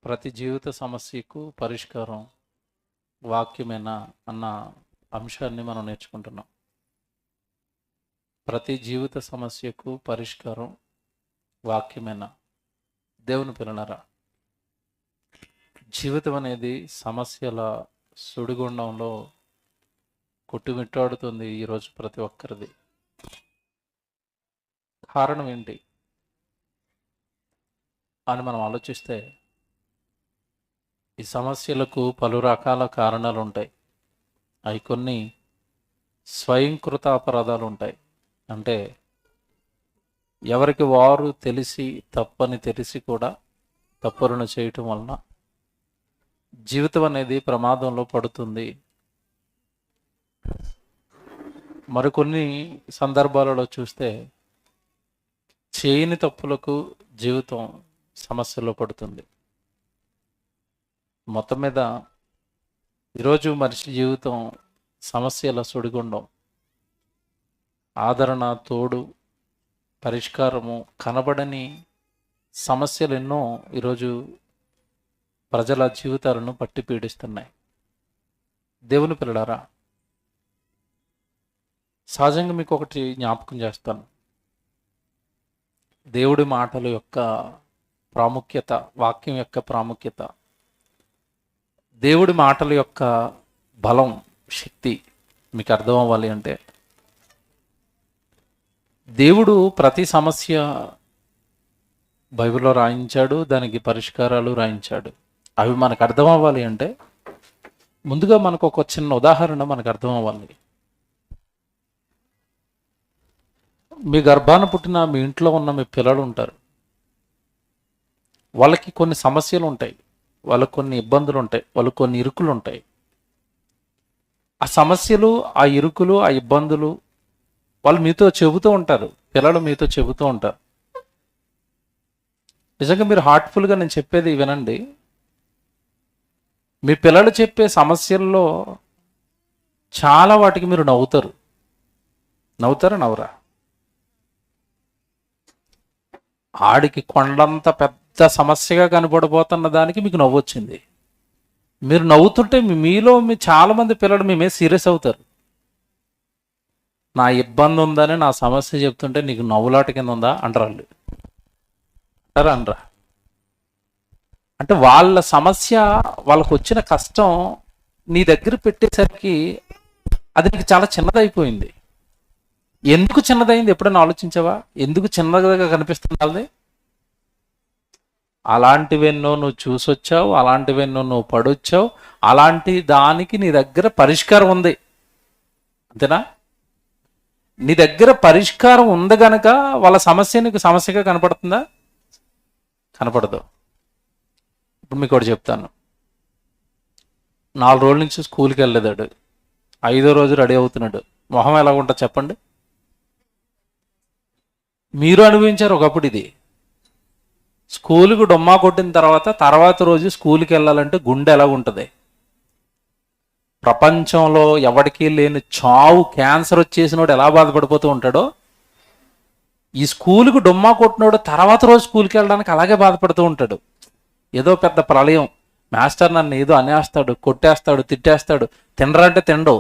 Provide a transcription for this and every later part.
ప్రతి జీవిత సమస్యకు పరిష్కారం వాక్యమేనా అన్న అంశాన్ని మనం నేర్చుకుంటున్నాం. ప్రతి జీవిత సమస్యకు పరిష్కారం వాక్యమేనా? దేవుని పిల్లలారా, జీవితం అనేది సమస్యల సుడిగుండంలో కొట్టుమిట్టాడుతుంది ఈరోజు ప్రతి ఒక్కరిది. కారణం ఏంటి అని మనం ఆలోచిస్తే ఈ సమస్యలకు పలు రకాల కారణాలు ఉంటాయి. అవి కొన్ని స్వయంకృత అపరాధాలు ఉంటాయి. అంటే ఎవరికి వారు తెలిసి తప్పని తెలిసి కూడా తప్పులను చేయటం వలన జీవితం అనేది ప్రమాదంలో పడుతుంది. మరికొన్ని సందర్భాలలో చూస్తే చేయని తప్పులకు జీవితం సమస్యలో పడుతుంది. మొత్తం మీద ఈరోజు మనిషి జీవితం సమస్యల సుడిగుండం. ఆదరణ, తోడు, పరిష్కారము కనబడని సమస్యలు ఎన్నో ఈరోజు ప్రజల జీవితాలను పట్టి పీడిస్తున్నాయి. దేవుని పిల్లలారా, సహజంగా మీకు ఒకటి జ్ఞాపకం చేస్తాను. దేవుడి మాటల యొక్క ప్రాముఖ్యత, వాక్యం యొక్క ప్రాముఖ్యత, దేవుడి మాటల యొక్క బలం, శక్తి మీకు అర్థం అవ్వాలి అంటే దేవుడు ప్రతి సమస్య బైబిల్లో రాయించాడు, దానికి పరిష్కారాలు రాయించాడు. అవి మనకు అర్థం అవ్వాలి అంటే ముందుగా మనకు ఒక చిన్న ఉదాహరణ మనకు అర్థం అవ్వాలి. మీ గర్భాన పుట్టిన మీ ఇంట్లో ఉన్న మీ పిల్లలు ఉంటారు. వాళ్ళకి కొన్ని సమస్యలు ఉంటాయి, వాళ్ళకు కొన్ని ఇబ్బందులు ఉంటాయి, వాళ్ళకు కొన్ని ఇరుకులు ఉంటాయి. ఆ సమస్యలు, ఆ ఇరుకులు, ఆ ఇబ్బందులు వాళ్ళు మీతో చెబుతూ ఉంటారు. పిల్లలు మీతో చెబుతూ ఉంటారు. నిజంగా మీరు హార్ట్ఫుల్గా నేను చెప్పేది వినండి. మీ పిల్లలు చెప్పే సమస్యల్లో చాలా వాటికి మీరు నవ్వుతారు. నవ్వుతారా? నవ్వరా? ఆడికి కొండంత పెద్ద సమస్యగా కనబడబోతున్న దానికి మీకు నవ్వు వచ్చింది. మీరు నవ్వుతుంటే మీలో చాలామంది పిల్లలు మీ మీద సీరియస్ అవుతారు. నా ఇబ్బంది ఉందని, నా సమస్య చెప్తుంటే నీకు నవ్వులాట కింద ఉందా అంటారు వాళ్ళు. అంటారా? అనరా? అంటే వాళ్ళ సమస్య, వాళ్ళకు వచ్చిన కష్టం నీ దగ్గర పెట్టేసరికి అది నీకు చాలా చిన్నదైపోయింది. ఎందుకు చిన్నదైంది ఎప్పుడైనా ఆలోచించావా? ఎందుకు చిన్నగా కనిపిస్తుంది? అలాంటివెన్నో నువ్వు చూసొచ్చావు, అలాంటివెన్నో నువ్వు పడొచ్చావు. అలాంటి దానికి నీ దగ్గర పరిష్కారం ఉంది, అంతేనా? నీ దగ్గర పరిష్కారం ఉంది గనక వాళ్ళ సమస్య నీకు సమస్యగా కనపడుతుందా? కనపడదు. ఇప్పుడు మీకు ఒకటి చెప్తాను. 4 రోజుల నుంచి స్కూల్కి వెళ్ళేదాడు, 5వ రోజు రెడీ అవుతున్నాడు. మొహం ఎలా ఉంటుంది చెప్పండి? మీరు అనుభవించారు ఒకప్పుడు ఇది. స్కూల్కి డొమ్మా కొట్టిన తర్వాత రోజు స్కూల్కి వెళ్ళాలంటే గుండె ఎలా ఉంటుంది? ప్రపంచంలో ఎవరికీ లేని చావు, క్యాన్సర్ వచ్చేసినోడు ఎలా బాధపడిపోతూ ఉంటాడో, ఈ స్కూల్కి డొమ్మా కొట్టినోడు తర్వాత రోజు స్కూల్కి వెళ్ళడానికి అలాగే బాధపడుతూ ఉంటాడు. ఏదో పెద్ద ప్రళయం, మాస్టర్ నన్ను ఏదో అనేస్తాడు, కొట్టేస్తాడు, తిట్టేస్తాడు. తినరంటే తినడు,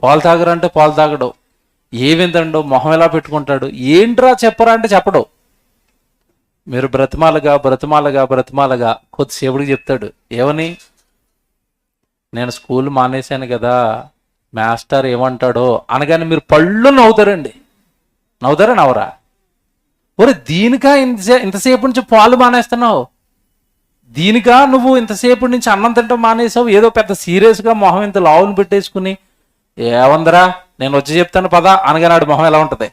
పాలు తాగరంటే పాలు తాగడు, ఏమిందండో మొహం ఎలా పెట్టుకుంటాడు. ఏంట్రా చెప్పరా అంటే చెప్పడు. మీరు బ్రతిమాలగా కొద్దిసేపుడికి చెప్తాడు. ఏమని? నేను స్కూల్ మానేశాను కదా, మాస్టర్ ఏమంటాడో అనగానే మీరు పళ్ళు నవ్వుతారండి. నవ్వుతారా? నవ్వరా? ఒరే, దీనికా ఇంతసేపు నుంచి పాలు మానేస్తున్నావు? దీనికా నువ్వు ఇంతసేపు నుంచి అన్నం తింటాం మానేసావు? ఏదో పెద్ద సీరియస్గా మొహం ఇంత లావును పెట్టేసుకుని, ఏమందరా నేను వచ్చి చెప్తాను పదా అనగానే ఆడి మొహం ఎలా ఉంటుంది?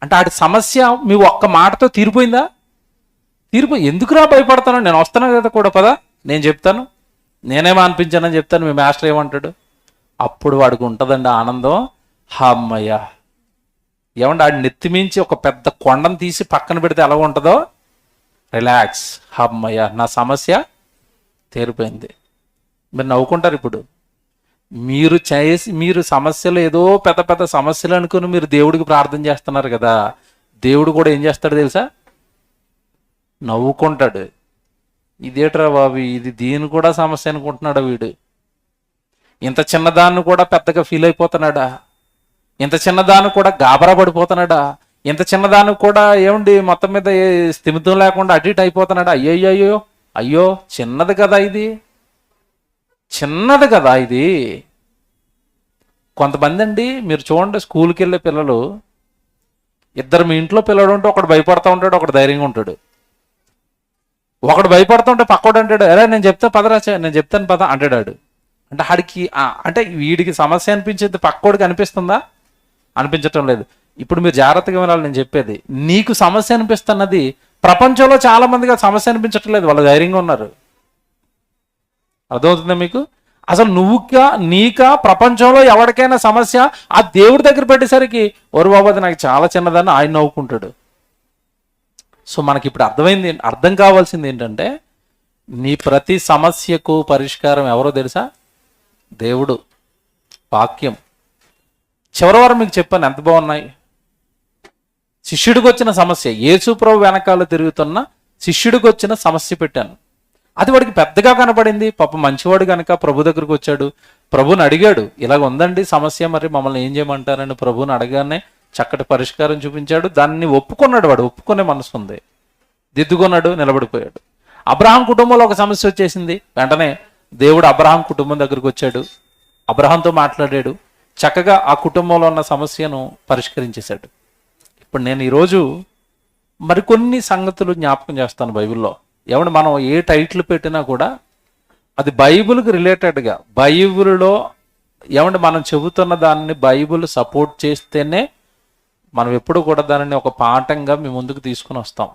అంటే ఆడి సమస్య మీ ఒక్క మాటతో తీరిపోయిందా? ఎందుకురా భయపడతాను? నేను వస్తాను కదా కూడా, పదా నేను చెప్తాను, నేనేమో అనిపించానని చెప్తాను, మీ మాస్టర్ ఏమంటాడు? అప్పుడు వాడికి ఉంటుందండి ఆనందం. అమ్మయ్య, ఏమంటే ఆడి నెత్తిమించి ఒక పెద్ద కొండను తీసి పక్కన పెడితే ఎలా ఉంటుందో, రిలాక్స్, అమ్మయ్య నా సమస్య తీరిపోయింది. మీరు నవ్వుకుంటారు. ఇప్పుడు మీరు సమస్యలు ఏదో పెద్ద పెద్ద సమస్యలు అనుకుని మీరు దేవుడికి ప్రార్థన చేస్తున్నారు కదా. దేవుడు కూడా ఏం చేస్తాడు తెలుసా? నవ్వుకుంటాడు. ఇదేట్రా బాబు, ఇది దీని కూడా సమస్య అనుకుంటున్నాడా వీడు? ఇంత చిన్నదాన్ని కూడా పెద్దగా ఫీల్ అయిపోతున్నాడా? ఇంత చిన్నదాన్ని కూడా గాబరా పడిపోతున్నాడా? ఇంత చిన్నదాన్ని కూడా ఏమండి మొత్తం మీద ఏ స్థిమితం లేకుండా అటు ఇటు అయిపోతున్నాడా? అయ్యో అయ్యో, చిన్నది కదా ఇది, చిన్నది కదా ఇది. కొంతమంది అండి మీరు చూడండి, స్కూల్కి వెళ్ళే పిల్లలు, ఇద్దరు మీ ఇంట్లో పిల్లడు ఉంటే ఒకడు భయపడతా ఉంటాడు, ఒకడు ధైర్యంగా ఉంటాడు. ఒకడు భయపడుతుంటే పక్కోడు అంటాడు, అరే నేను చెప్తా పదరా, నేను చెప్తాను పద అంటాడు. అంటే ఆడికి అంటే వీడికి సమస్య అనిపించేది పక్కోడికి అనిపిస్తుందా? అనిపించటం లేదు. ఇప్పుడు మీరు జాగ్రత్తగా వినాలి నేను చెప్పేది. నీకు సమస్య అనిపిస్తున్నది ప్రపంచంలో చాలా మందికి సమస్య అనిపించటం లేదు, వాళ్ళు ధైర్యంగా ఉన్నారు. అర్థమవుతుందా మీకు? అసలు నీకా ప్రపంచంలో ఎవరికైనా సమస్య ఆ దేవుడి దగ్గర పెట్టేసరికి ఒరు బాబు అది నాకు చాలా చిన్నదని ఆయన నవ్వుకుంటాడు. సో మనకి ఇప్పుడు అర్థం కావాల్సింది ఏంటంటే, నీ ప్రతి సమస్యకు పరిష్కారం ఎవరో తెలుసా? దేవుడు, వాక్యం. చివరి వారం మీకు చెప్పాను ఎంత బాగున్నాయి. శిష్యుడికి వచ్చిన సమస్య, యేసు ప్రభు వెనకాల తిరుగుతున్న శిష్యుడికి వచ్చిన సమస్య పెట్టాను. అది వాడికి పెద్దగా కనపడింది. పాప మంచివాడు కనుక ప్రభు దగ్గరకు వచ్చాడు, ప్రభుని అడిగాడు, ఇలాగ ఉందండి సమస్య, మరి మమ్మల్ని ఏం చేయమంటారని ప్రభుని అడగానే చక్కటి పరిష్కారం చూపించాడు. దాన్ని ఒప్పుకున్నాడు. వాడు ఒప్పుకునే మనసు ఉంది, దిద్దుకున్నాడు, నిలబడిపోయాడు. అబ్రహాం కుటుంబంలో ఒక సమస్య వచ్చేసింది. వెంటనే దేవుడు అబ్రహాం కుటుంబం దగ్గరకు వచ్చాడు, అబ్రహాంతో మాట్లాడాడు, చక్కగా ఆ కుటుంబంలో ఉన్న సమస్యను పరిష్కరించేశాడు. ఇప్పుడు నేను ఈరోజు మరికొన్ని సంగతులు జ్ఞాపకం చేస్తాను బైబిల్లో. ఏమంటే మనం ఏ టైటిల్ పెట్టినా కూడా అది బైబిల్కి రిలేటెడ్గా, బైబిల్లో ఏమంటే మనం చెబుతున్న దాన్ని బైబిల్ సపోర్ట్ చేస్తేనే మనం ఎప్పుడు కూడా దానిని ఒక పాఠంగా మీ ముందుకు తీసుకుని వస్తాం.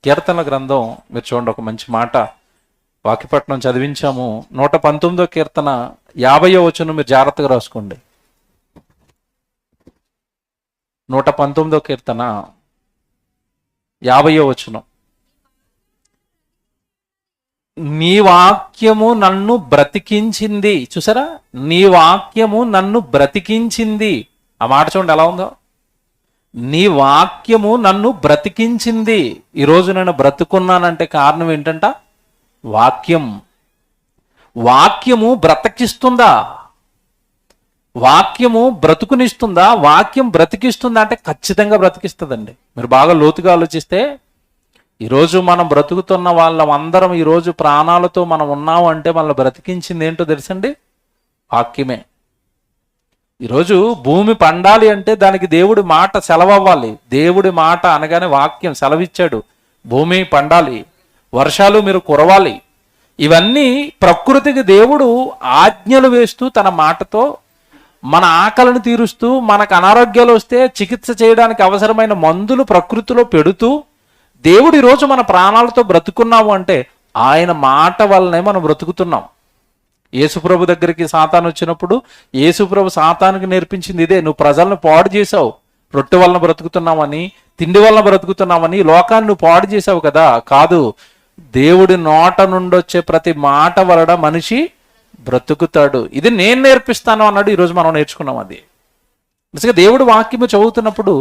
కీర్తనల గ్రంథం మీరు చూడండి, ఒక మంచి మాట వాక్యపట్నం చదివించాము. 119వ కీర్తన 50వ వచనం మీరు జాగ్రత్తగా రాసుకోండి. 119వ కీర్తన 50వ వచనం. నీ వాక్యము నన్ను బ్రతికించింది. చూసారా, నీ వాక్యము నన్ను బ్రతికించింది. ఆ మాట చూడండి ఎలా ఉందో. నీ వాక్యము నన్ను బ్రతికించింది. ఈరోజు నేను బ్రతుకున్నానంటే కారణం ఏంటంట? వాక్యం. వాక్యము బ్రతికిస్తుందా? వాక్యము బ్రతుకునిస్తుందా? వాక్యం బ్రతికిస్తుందా అంటే ఖచ్చితంగా బ్రతికిస్తుందండి. మీరు బాగా లోతుగా ఆలోచిస్తే, ఈరోజు మనం బ్రతుకుతున్న వాళ్ళందరం ఈరోజు ప్రాణాలతో మనం ఉన్నాము అంటే మనల్ని బ్రతికించింది ఏంటో తెలుసండి? వాక్యమే. ఈరోజు భూమి పండాలి అంటే దానికి దేవుడి మాట సెలవవ్వాలి. దేవుడి మాట అనగానే వాక్యం సెలవిచ్చాడు, భూమి పండాలి, వర్షాలు మీరు కురవాలి. ఇవన్నీ ప్రకృతికి దేవుడు ఆజ్ఞలు వేస్తూ తన మాటతో మన ఆకలిని తీరుస్తూ, మనకు అనారోగ్యాలు వస్తే చికిత్స చేయడానికి అవసరమైన మందులు ప్రకృతిలో పెడుతూ, దేవుడు ఈరోజు మన ప్రాణాలతో బ్రతుకున్నాము అంటే ఆయన మాట వల్లనే మనం బ్రతుకుతున్నాం. యేసుప్రభు దగ్గరికి సాతాను వచ్చినప్పుడు యేసుప్రభు సాతానుకి నేర్పించింది ఇదే, నువ్వు ప్రజలను పాడు చేసావు, రొట్టె వలన బ్రతుకుతున్నామని, తిండి వలన బ్రతుకుతున్నామని, లోకాన్ని నువ్వు పాడు చేసావు కదా. కాదు, దేవుడి నోట నుండి వచ్చే ప్రతి మాట వలన మనిషి బ్రతుకుతాడు. ఇది నేను నేర్పిస్తాను అన్నాడు. ఈరోజు మనం నేర్చుకున్నాం అది. నిజంగా దేవుడి వాక్యము చదువుతున్నప్పుడు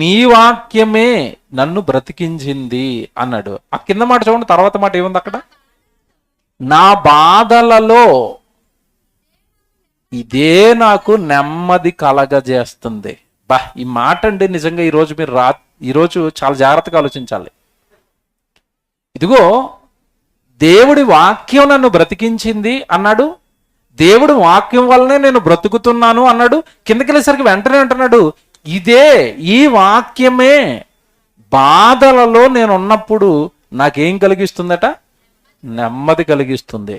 నీ వాక్యమే నన్ను బ్రతికించింది అన్నాడు. ఆ కింద మాట చూడండి, తర్వాత మాట ఏముంది అక్కడ? నా బాధలలో ఇదే నాకు నెమ్మది కలగజేస్తుంది. బా, ఈ మాట అండి నిజంగా ఈరోజు మీరు ఈరోజు చాలా జాగ్రత్తగా ఆలోచించాలి. ఇదిగో దేవుడి వాక్యం నన్ను బ్రతికించింది అన్నాడు, దేవుడి వాక్యం వల్లనే నేను బ్రతుకుతున్నాను అన్నాడు. కిందకి వెళ్ళేసరికి వెంటనే అంటున్నాడు, ఇదే, ఈ వాక్యమే బాధలలో నేను ఉన్నప్పుడు నాకేం కలిగిస్తుందట? నెమ్మది కలిగిస్తుంది.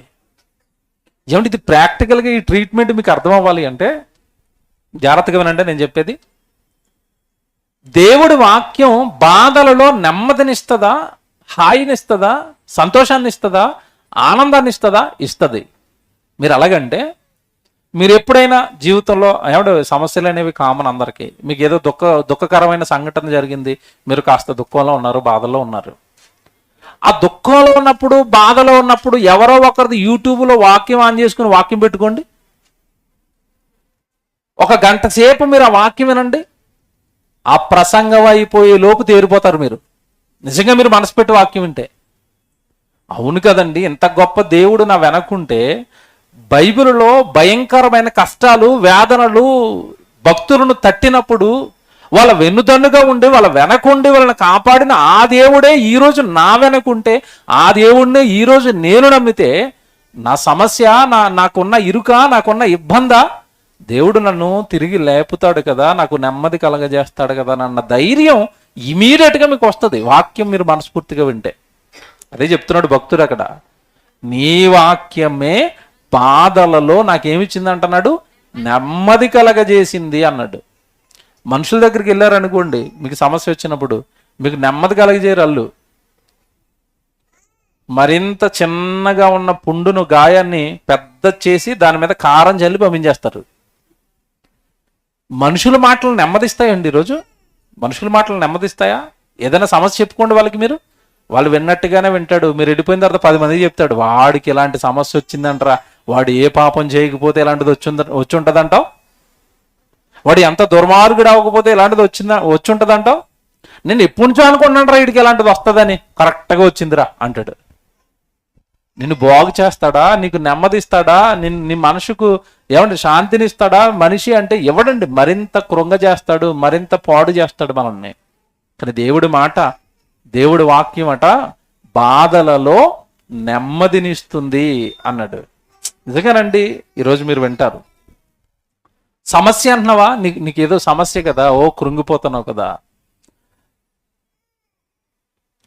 ఏమంటే ఇది ప్రాక్టికల్గా ఈ ట్రీట్మెంట్ మీకు అర్థం అవ్వాలి అంటే జాగ్రత్తగా వినండి నేను చెప్పేది. దేవుడి వాక్యం బాధలలో నెమ్మదినిస్తుందా, హాయినిస్తుందా, సంతోషాన్ని ఇస్తుందా, ఆనందాన్ని ఇస్తుందా? ఇస్తుంది. మీరు అలాగంటే మీరు ఎప్పుడైనా జీవితంలో ఏమంటే సమస్యలు అనేవి కామన్ అందరికీ. మీకు ఏదో దుఃఖకరమైన సంఘటన జరిగింది, మీరు కాస్త దుఃఖంలో ఉన్నారు, బాధల్లో ఉన్నారు. ఆ దుఃఖంలో ఉన్నప్పుడు, బాధలో ఉన్నప్పుడు ఎవరో ఒకరిది యూట్యూబ్లో వాక్యం ఆన్ చేసుకుని వాక్యం పెట్టుకోండి. 1 గంట సేపు మీరు ఆ వాక్యం వినండి. ఆ ప్రసంగం అయిపోయే లోపు తేరిపోతారు మీరు. నిజంగా మీరు మనసు పెట్టి వాక్యం వింటే. అవును కదండి, ఇంత గొప్ప దేవుడు నా వెనకుంటే బైబిల్లో భయంకరమైన కష్టాలు వేదనలు భక్తులను తట్టినప్పుడు వాళ్ళ వెన్నుదన్నుగా ఉండి వాళ్ళ వెనకుండి వాళ్ళని కాపాడిన ఆ దేవుడే ఈరోజు నా వెనకుంటే, ఆ దేవుడినే ఈరోజు నేను నమ్మితే నా సమస్య, నాకున్న ఇరుక, నాకున్న ఇబ్బందా, దేవుడు నన్ను తిరిగి లేపుతాడు కదా, నాకు నెమ్మది కలగజేస్తాడు కదా అన్న ధైర్యం ఇమీడియట్గా మీకు వస్తుంది వాక్యం మీరు మనస్ఫూర్తిగా వింటే. అదే చెప్తున్నాడు భక్తుడు అక్కడ, నీ వాక్యమే బాధలలో నాకేమిచ్చింది అంటున్నాడు, నెమ్మది కలగజేసింది అన్నాడు. మనుషుల దగ్గరికి వెళ్ళారనుకోండి, మీకు సమస్య వచ్చినప్పుడు మీకు నెమ్మది కలగజేయరు. అల్లు మరింత చిన్నగా ఉన్న పుండును, గాయాన్ని పెద్ద చేసి దాని మీద కారం చల్లి పంపించేస్తారు. మనుషుల మాటలు నెమ్మదిస్తాయండి ఈరోజు? మనుషుల మాటలు నెమ్మదిస్తాయా? ఏదైనా సమస్య చెప్పుకోండి వాళ్ళకి, మీరు వాళ్ళు విన్నట్టుగానే వింటాడు. మీరు వెళ్ళిపోయిన తర్వాత 10 మందికి చెప్తాడు, వాడికి ఇలాంటి సమస్య వచ్చిందంటరా, వాడు ఏ పాపం చేయకపోతే ఇలాంటిది వచ్చి ఉంటుందంటావు, వాడు ఎంత దుర్మార్గుడు అవ్వకపోతే ఇలాంటిది వచ్చి ఉంటుందంటావు, నేను ఎప్పటి నుంచో అనుకున్నాను వీడికి ఇలాంటిది వస్తుందని, కరెక్ట్గా వచ్చిందిరా అంటాడు. నిన్ను బాగు చేస్తాడా, నీకు నెమ్మదిస్తాడా, నీ మనసుకు ఏమంటే శాంతినిస్తాడా? మనిషి అంటే ఎవడండి, మరింత కృంగజేస్తాడు, మరింత పాడు చేస్తాడు మనల్ని. కానీ దేవుడి మాట, దేవుడి వాక్యం అట బాధలలో నెమ్మదినిస్తుంది అన్నాడు. నిజంగానండి, ఈరోజు మీరు వింటారు. సమస్య అంటున్నావా, నీకేదో సమస్య కదా, ఓ కృంగిపోతున్నావు కదా.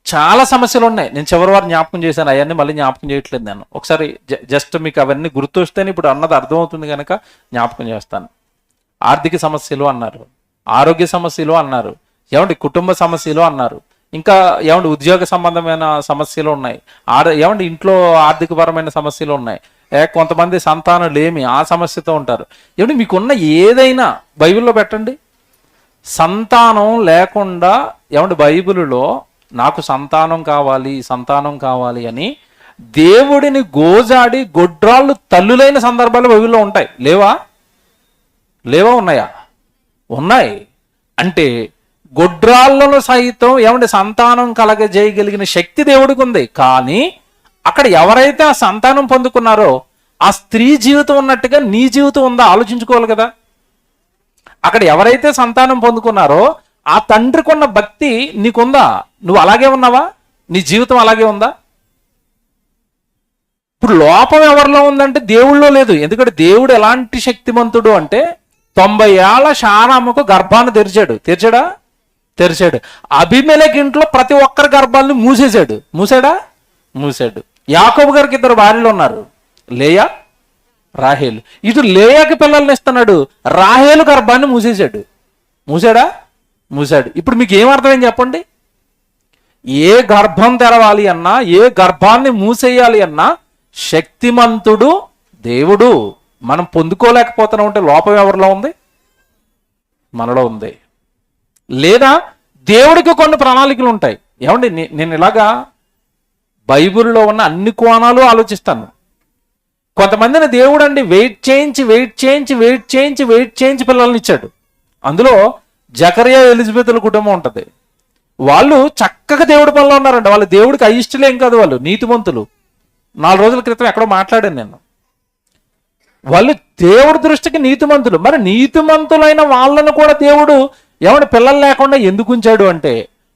చాలా సమస్యలు ఉన్నాయి. నేను చివరి వారు జ్ఞాపకం చేశాను, అవన్నీ మళ్ళీ జ్ఞాపకం చేయట్లేదు. నేను ఒకసారి జస్ట్ మీకు అవన్నీ గుర్తొస్తేనే ఇప్పుడు అన్నది అర్థమవుతుంది కనుక జ్ఞాపకం చేస్తాను. ఆర్థిక సమస్యలు అన్నారు, ఆరోగ్య సమస్యలు అన్నారు, ఏమంటే కుటుంబ సమస్యలు అన్నారు, ఇంకా ఏమంటే ఉద్యోగ సంబంధమైన సమస్యలు ఉన్నాయి, ఏమంటే ఇంట్లో ఆర్థికపరమైన సమస్యలు ఉన్నాయి, కొంతమంది సంతానం లేమి ఆ సమస్యతో ఉంటారు. ఏమంటే మీకున్న ఏదైనా బైబిల్లో పెట్టండి. సంతానం లేకుండా ఏమంటే బైబిల్లో నాకు సంతానం కావాలి అని దేవుడిని గోజాడి గొడ్రాళ్ళు తల్లులైన సందర్భాలు బైబిల్లో ఉంటాయి. లేవా ఉన్నాయా? ఉన్నాయి. అంటే గొడ్రాళ్ళను సైతం ఏమంటే సంతానం కలగజేయగలిగిన శక్తి దేవుడికి ఉంది. కానీ అక్కడ ఎవరైతే ఆ సంతానం పొందుకున్నారో ఆ స్త్రీ జీవితం ఉన్నట్టుగా నీ జీవితం ఉందా ఆలోచించుకోవాలి కదా. అక్కడ ఎవరైతే సంతానం పొందుకున్నారో ఆ తండ్రికి ఉన్న భక్తి నీకుందా? నువ్వు అలాగే ఉన్నావా? నీ జీవితం అలాగే ఉందా? ఇప్పుడు లోపం ఎవరిలో ఉందంటే దేవుళ్ళో లేదు. ఎందుకంటే దేవుడు ఎలాంటి శక్తిమంతుడు అంటే 90 ఏళ్ల శారాముకు గర్భాన్ని తెరిచాడు. అబీమెలెకు ఇంట్లో ప్రతి ఒక్కరి గర్భాన్ని మూసాడు. యాకోబు గారికి 2 భార్యలు ఉన్నారు, లేయా, రాహేలు. ఇటు లేయాకి పిల్లల్ని ఇస్తున్నాడు, రాహేలు గర్భాన్ని మూసాడు. ఇప్పుడు మీకు ఏమర్థమైంది చెప్పండి? ఏ గర్భం తెరవాలి అన్నా, ఏ గర్భాన్ని మూసేయాలి అన్నా శక్తిమంతుడు దేవుడు. మనం పొందుకోలేకపోతున్నాం అంటే లోపం ఎవరిలో ఉంది? మనలో ఉంది. లేదా దేవుడికి కొన్ని ప్రణాళికలు ఉంటాయి. ఏమండి, నేను ఇలాగా బైబిల్లో ఉన్న అన్ని కోణాలు ఆలోచిస్తాను. కొంతమందిని దేవుడు అండి వెయిట్ చేయించి పిల్లల్ని ఇచ్చాడు. అందులో జకరియా ఎలిజబెత్ల కుటుంబం ఉంటుంది. వాళ్ళు చక్కగా దేవుడి పనిలో ఉన్నారంట. వాళ్ళు దేవుడికి అయిష్టలేం కాదు, వాళ్ళు నీతిమంతులు. 4 రోజుల క్రితం ఎక్కడో మాట్లాడాను నేను. వాళ్ళు దేవుడి దృష్టికి నీతిమంతులు. మరి నీతిమంతులైన వాళ్ళను కూడా దేవుడు ఏమంటే పిల్లలు లేకుండా ఎందుకు ఉంచాడు అంటే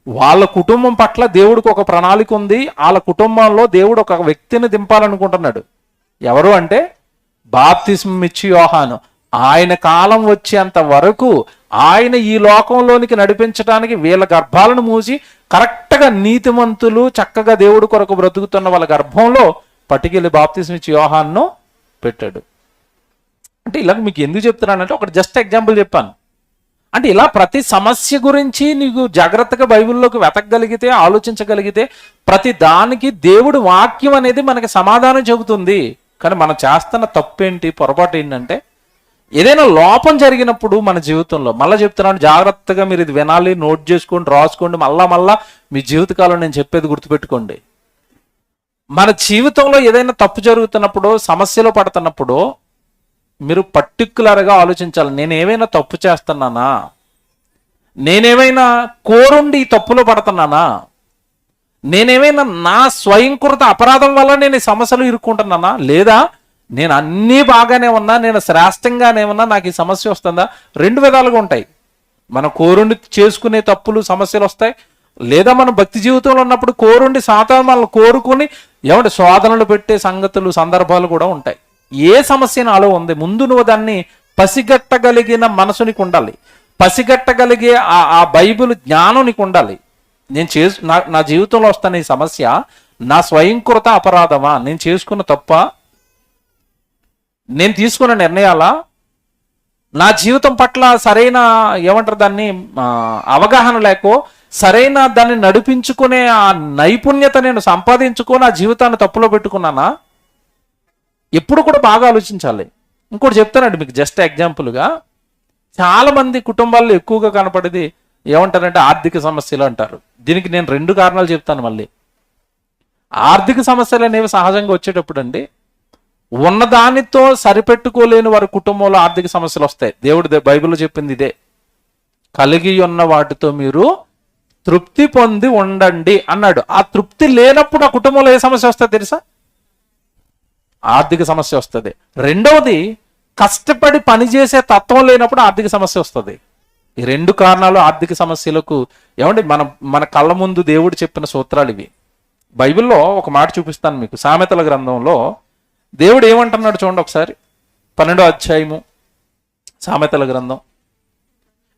వాళ్ళ కుటుంబం పట్ల దేవుడికి ఒక ప్రణాళిక ఉంది. వాళ్ళ కుటుంబంలో దేవుడు ఒక వ్యక్తిని దింపాలనుకుంటున్నాడు. ఎవరు అంటే బాప్తిస్మం ఇచ్చి యోహాను. ఆయన కాలం వచ్చేంత వరకు ఆయన ఈ లోకంలోనికి నడిపించడానికి వీళ్ళ గర్భాలను మూసి కరెక్ట్గా నీతిమంతులు చక్కగా దేవుడు కొరకు బ్రతుకుతున్న వాళ్ళ గర్భంలో పట్టుకెళ్ళి బాప్తిస్మం ఇచ్చి యోహాను పెట్టాడు. అంటే ఇలా మీకు ఎందుకు చెప్తున్నానంటే ఒకటి జస్ట్ ఎగ్జాంపుల్ చెప్పాను. అంటే ఇలా ప్రతి సమస్య గురించి నీకు జాగ్రత్తగా బైబిల్లోకి వెతకగలిగితే, ఆలోచించగలిగితే ప్రతి దానికి దేవుడు వాక్యం అనేది మనకి సమాధానం చెబుతుంది. కానీ మనం చేస్తున్న తప్పేంటి, పొరపాటు ఏంటంటే ఏదైనా లోపం జరిగినప్పుడు మన జీవితంలో, మళ్ళీ చెప్తున్నాను జాగ్రత్తగా మీరు ఇది వినాలి, నోట్ చేసుకోండి, రాసుకోండి, మళ్ళా మీ జీవితకాలం నేను చెప్పేది గుర్తుపెట్టుకోండి. మన జీవితంలో ఏదైనా తప్పు జరుగుతున్నప్పుడు, సమస్యలో పడుతున్నప్పుడు మీరు పర్టిక్యులర్గా ఆలోచించాలి. నేనేమైనా తప్పు చేస్తున్నానా? నేనేమైనా కోరుండి ఈ తప్పులో పడుతున్నానా? నేనేమైనా నా స్వయంకృత అపరాధం వల్ల నేను ఈ సమస్యలు ఇరుక్కుంటున్నానా, లేదా నేను అన్నీ బాగానే ఉన్నా, నేను శ్రేష్టంగానే ఉన్నా, నాకు ఈ సమస్య వస్తుందా? రెండు విధాలుగా ఉంటాయి. మన కోరుండి చేసుకునే తప్పులు సమస్యలు వస్తాయి, లేదా మనం భక్తి జీవితంలో ఉన్నప్పుడు కోరుండి సాతాను మనల్ని కోరుకుని శోధనలు పెట్టే సందర్భాలు కూడా ఉంటాయి. ఏ సమస్య నాలో ఉంది, ముందు నువ్వు దాన్ని పసిగట్టగలిగిన మనసు నీకు ఉండాలి, పసిగట్టగలిగే ఆ బైబిల్ జ్ఞానం నీకు ఉండాలి. నా జీవితంలో వస్తున్న ఈ సమస్య నా స్వయంకృత అపరాధమా, నేను చేసుకున్న తప్ప, నేను తీసుకున్న నిర్ణయాలా, నా జీవితం పట్ల సరైన దాన్ని అవగాహన లేకో సరైన దాన్ని నడిపించుకునే ఆ నైపుణ్యత నేను సంపాదించుకొని ఆ జీవితాన్ని తప్పులో పెట్టుకున్నానా? ఎప్పుడు కూడా బాగా ఆలోచించాలి. ఇంకోటి చెప్తానండి మీకు, జస్ట్ ఎగ్జాంపుల్గా, చాలా మంది కుటుంబాల్లో ఎక్కువగా కనపడేది ఏమంటారంటే ఆర్థిక సమస్యలు అంటారు. దీనికి నేను రెండు కారణాలు చెప్తాను. మళ్ళీ ఆర్థిక సమస్యలు అనేవి సహజంగా వచ్చేటప్పుడు అండి, ఉన్నదానితో సరిపెట్టుకోలేని వారి కుటుంబంలో ఆర్థిక సమస్యలు వస్తాయి. దేవుడు బైబిల్లో చెప్పింది ఇదే, కలిగి ఉన్న వాటితో మీరు తృప్తి పొంది ఉండండి అన్నాడు. ఆ తృప్తి లేనప్పుడు ఆ కుటుంబంలో ఏ సమస్య వస్తుంది తెలుసా? ఆర్థిక సమస్య వస్తుంది. రెండవది, కష్టపడి పనిచేసే తత్వం లేనప్పుడు ఆర్థిక సమస్య వస్తుంది. ఈ రెండు కారణాలు ఆర్థిక సమస్యలకు మన కళ్ళ ముందు దేవుడు చెప్పిన సూత్రాలు ఇవి. బైబిల్లో ఒక మాట చూపిస్తాను మీకు. సామెతల గ్రంథంలో దేవుడు ఏమంటున్నాడు చూడండి ఒకసారి. 12వ అధ్యాయము సామెతల గ్రంథం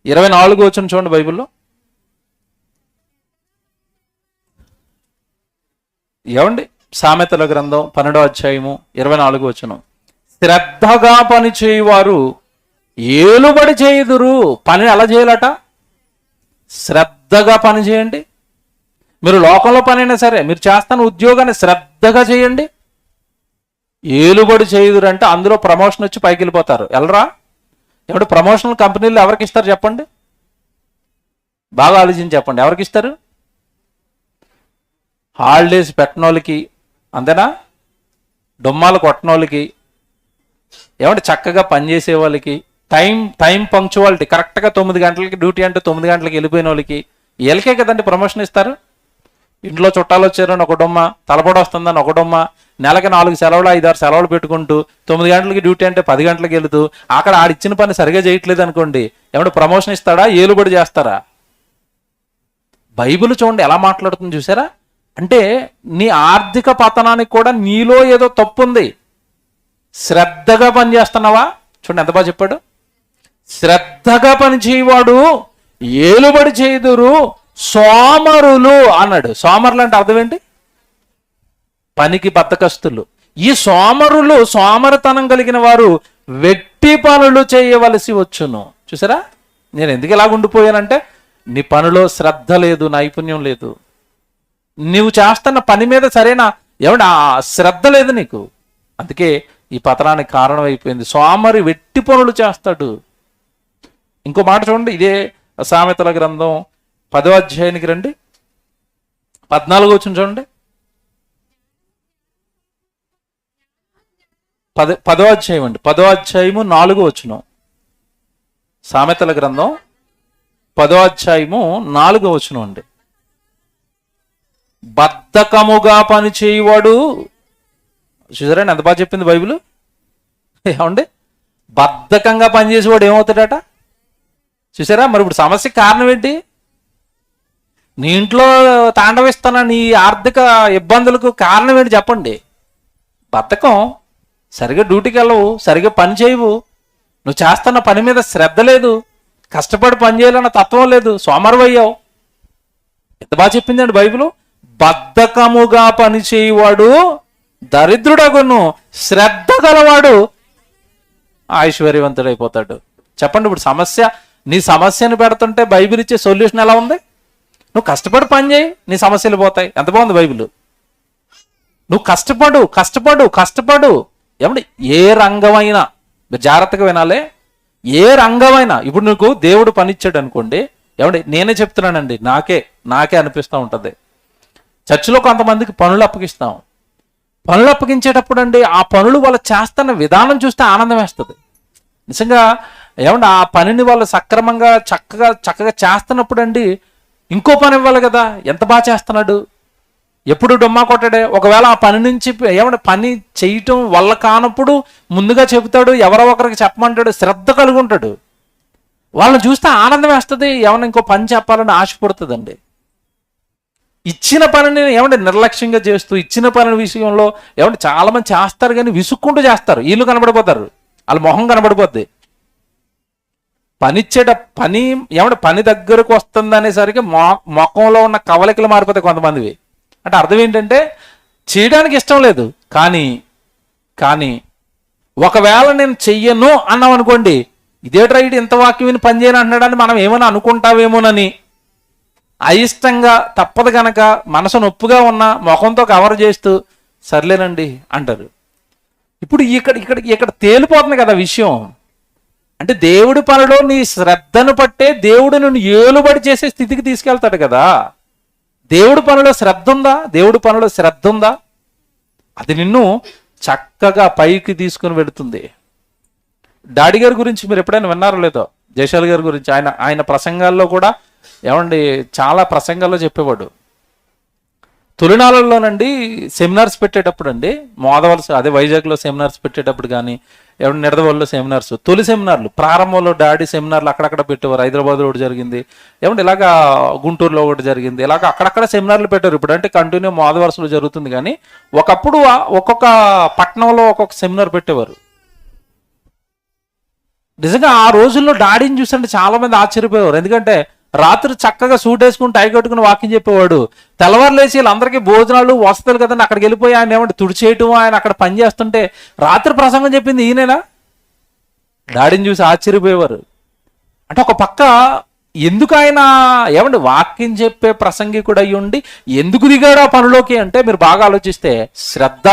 24వ వచనం చూడండి బైబిల్లో. సామెతల గ్రంథం 12వ అధ్యాయము 24వ వచనం. శ్రద్ధగా పని చేయువారు ఏలుబడి చేయుదురు. పని ఎలా చేయాలట? శ్రద్ధగా పని చేయండి. మీరు లోకంలో పని అయినా సరే, మీరు చేస్తున్న ఉద్యోగాన్ని శ్రద్ధగా చేయండి. ఏలుబడి చేయుదురు అంటే అందులో ప్రమోషన్ వచ్చి పైకి వెళ్ళిపోతారు. వెళ్ళరా? ప్రమోషనల్ కంపెనీలు ఎవరికి ఇస్తారు చెప్పండి? బాగా ఆలోచించి చెప్పండి, ఎవరికి ఇస్తారు? హాలిడేస్ పెట్టనోళ్ళకి, అంతేనా? డొమ్మాలు కొట్టనోళ్ళకి, చక్కగా పనిచేసే వాళ్ళకి, టైం పంక్చువాలిటీ, కరెక్ట్గా 9 గంటలకి డ్యూటీ అంటే 9 గంటలకి వెళ్ళిపోయిన వాళ్ళకి, వీళ్ళకే కదండి ప్రమోషన్ ఇస్తారు. ఇంట్లో చుట్టాలు వచ్చారని ఒక డొమ్మ, తలపడి వస్తుందని ఒక డొమ్మ, నెలకి 4 సెలవులు 5-6 సెలవులు పెట్టుకుంటూ 9 గంటలకి డ్యూటీ అంటే 10 గంటలకు వెళుతూ అక్కడ ఆడిచ్చిన పని సరిగా చేయట్లేదు అనుకోండి, ప్రమోషన్ ఇస్తాడా? ఏలుబడి చేస్తారా? బైబిల్ చూడండి ఎలా మాట్లాడుతుంది చూసారా? అంటే నీ ఆర్థిక పతనానికి కూడా నీలో ఏదో తప్పు ఉంది. శ్రద్ధగా పని చేస్తున్నావా? చూడండి ఎంత బాగా చెప్పాడు. శ్రద్ధగా పని చేయవాడు ఏలుబడి చేయుదురు సోమరులు అన్నాడు. సోమరులు అంటే అర్థం ఏంటి? పనికి బద్ధకస్తులు. ఈ సోమరులు, సోమరితనం కలిగిన వారు వెట్టి పనులు చేయవలసి వచ్చును. చూసారా? నేను ఎందుకు ఇలాగ ఉండిపోయానంటే నీ పనిలో శ్రద్ధ లేదు, నైపుణ్యం లేదు. నువ్వు చేస్తున్న పని మీద సరైన ఆ శ్రద్ధ లేదు నీకు. అందుకే ఈ పతనానికి కారణం అయిపోయింది. సోమరి వెట్టి పనులు చేస్తాడు. ఇంకో మాట చూడండి, ఇదే సామెతల గ్రంథం 10వ అధ్యాయానికి రండి, 14వ వచనం చూడండి. 10వ అధ్యాయం అండి, 10వ అధ్యాయము 4వ వచనం. సామెతల గ్రంథం 10వ అధ్యాయము 4వ వచనం అండి. బద్ధకముగా పని చేయువాడు, చూసారండి ఎంత బాగా చెప్పింది బైబిల్. బద్ధకంగా పనిచేసేవాడు ఏమవుతాడట? చూసారా? మరి ఇప్పుడు సమస్యకి కారణం ఏంటి? నీ ఇంట్లో తాండవిస్తున్న నీ ఆర్థిక ఇబ్బందులకు కారణం ఏంటి చెప్పండి? బద్ధకం. సరిగా డ్యూటీకి వెళ్ళవు, సరిగా పని చేయవు, నువ్వు చేస్తున్న పని మీద శ్రద్ధ లేదు, కష్టపడి పని చేయాలన్న తత్వం లేదు, సోమరివయ్యావు. ఎంత బాగా చెప్పిందండి బైబిల్. బద్ధకముగా పని చేయువాడు దరిద్రుడగును, శ్రద్ధ గలవాడు ఐశ్వర్యవంతుడైపోతాడు. చెప్పండి ఇప్పుడు నీ సమస్యను పెడుతుంటే బైబిల్ ఇచ్చే సొల్యూషన్ ఎలా ఉంది? నువ్వు కష్టపడి పని చేయి, నీ సమస్యలు పోతాయి. ఎంత బాగుంది బైబిల్. నువ్వు కష్టపడు. ఏ రంగమైనా, మీరు జాగ్రత్తగా వినాలే, ఏ రంగమైనా. ఇప్పుడు నీకు దేవుడు పనిచ్చాడు అనుకోండి, నేనే చెప్తున్నానండి, నాకే అనిపిస్తూ ఉంటుంది. చర్చిలో కొంతమందికి పనులు అప్పగిస్తాం. పనులు అప్పగించేటప్పుడు అండి, ఆ పనులు వాళ్ళు చేస్తున్న విధానం చూస్తే ఆనందం వేస్తుంది నిజంగా. ఆ పనిని వాళ్ళు సక్రమంగా చక్కగా చేస్తున్నప్పుడు అండి, ఇంకో పని ఇవ్వాలి కదా, ఎంత బాగా చేస్తున్నాడు, ఎప్పుడు డొమ్మా కొట్టాడే? ఒకవేళ ఆ పని నుంచి ఏమంటే పని చేయటం వల్ల కానప్పుడు ముందుగా చెబుతాడు, ఎవరో ఒకరికి చెప్పమంటాడు, శ్రద్ధ కలిగి ఉంటాడు. వాళ్ళని చూస్తే ఆనందం వేస్తుంది, ఏమన్నా ఇంకో పని చెప్పాలని ఆశ పుడుతుందండి. ఇచ్చిన పనిని ఏమంటే నిర్లక్ష్యంగా చేస్తూ, ఇచ్చిన పని విషయంలో ఏమంటే చాలా మంది చేస్తారు కానీ విసుక్కుంటూ చేస్తారు. వీళ్ళు కనబడిపోతారు, వాళ్ళ మొహం కనబడిపోద్ది. పని ఏమంటే పని దగ్గరకు వస్తుంది అనేసరికి మొఖంలో ఉన్న కవలికలు మారిపోతాయి కొంతమందివి. అంటే అర్థం ఏంటంటే చేయడానికి ఇష్టం లేదు, కానీ ఒకవేళ నేను చెయ్యను అన్నాం అనుకోండి, ఇదేట్రా ఇటు ఇంత వాక్యం విని పని చేయను అంటున్నాడని మనం ఏమైనా అనుకుంటావేమోనని అయిష్టంగా తప్పదు కనుక మనసు నొప్పుగా ఉన్న ముఖంతో కవర్ చేస్తూ సర్లేనండి అంటారు. ఇప్పుడు ఇక్కడ తేలిపోతుంది కదా విషయం. అంటే దేవుడి పనిలో నీ శ్రద్ధను పట్టే దేవుడు నిన్ను ఏలుబడి చేసే స్థితికి తీసుకెళ్తాడు కదా. దేవుడి పనిలో శ్రద్ధ ఉందా? దేవుడి పనిలో శ్రద్ధ ఉందా? అది నిన్ను చక్కగా పైకి తీసుకుని వెళుతుంది. డాడీ గారి గురించి మీరు ఎప్పుడైనా విన్నారో లేదో, జయశాల్ గారి గురించి. ఆయన ప్రసంగాల్లో కూడా ఏమండి చాలా ప్రసంగాల్లో చెప్పేవాడు. తొలినాళ్ళలోనండి సెమినార్స్ పెట్టేటప్పుడు అండి, మోదవలస అదే వైజాగ్లో సెమినార్స్ పెట్టేటప్పుడు కానీ, ఏమన్నా నిడదవల్లో సెమినార్స్, తొలి సెమినార్లు ప్రారంభంలో డాడీ సెమినార్లు అక్కడక్కడ పెట్టేవారు. హైదరాబాద్లో ఒకటి జరిగింది, ఏమంటే ఇలాగా గుంటూరులో ఒకటి జరిగింది, ఇలాగ అక్కడక్కడ సెమినార్లు పెట్టారు. ఇప్పుడు అంటే కంటిన్యూ మోదవలసలో జరుగుతుంది కానీ ఒకప్పుడు ఒక్కొక్క పట్టణంలో ఒక్కొక్క సెమినార్ పెట్టేవారు. నిజంగా ఆ రోజుల్లో డాడీని చూస్తుంటే చాలా మంది ఆశ్చర్యపోయేవారు. ఎందుకంటే రాత్రి చక్కగా సూట్ వేసుకుని టై కట్టుకుని వాకింగ్ చెప్పేవాడు. తెల్లవారు లేచి వీళ్ళందరికీ భోజనాలు వసతులు కదండి, అక్కడికి వెళ్ళిపోయి ఆయన ఏమంటే తుడిచేయటం, ఆయన అక్కడ పని చేస్తుంటే రాత్రి ప్రసంగం చెప్పింది ఈయనేనా? డాడీని చూసి ఆశ్చర్యపోయేవారు. అంటే ఒక పక్క ఎందుకు ఆయన ఏమంటే వాక్యం చెప్పే ప్రసంగికుడు అయ్యి ఉండి ఎందుకు దిగాడు ఆ పనిలోకి అంటే మీరు బాగా ఆలోచిస్తే శ్రద్ధ.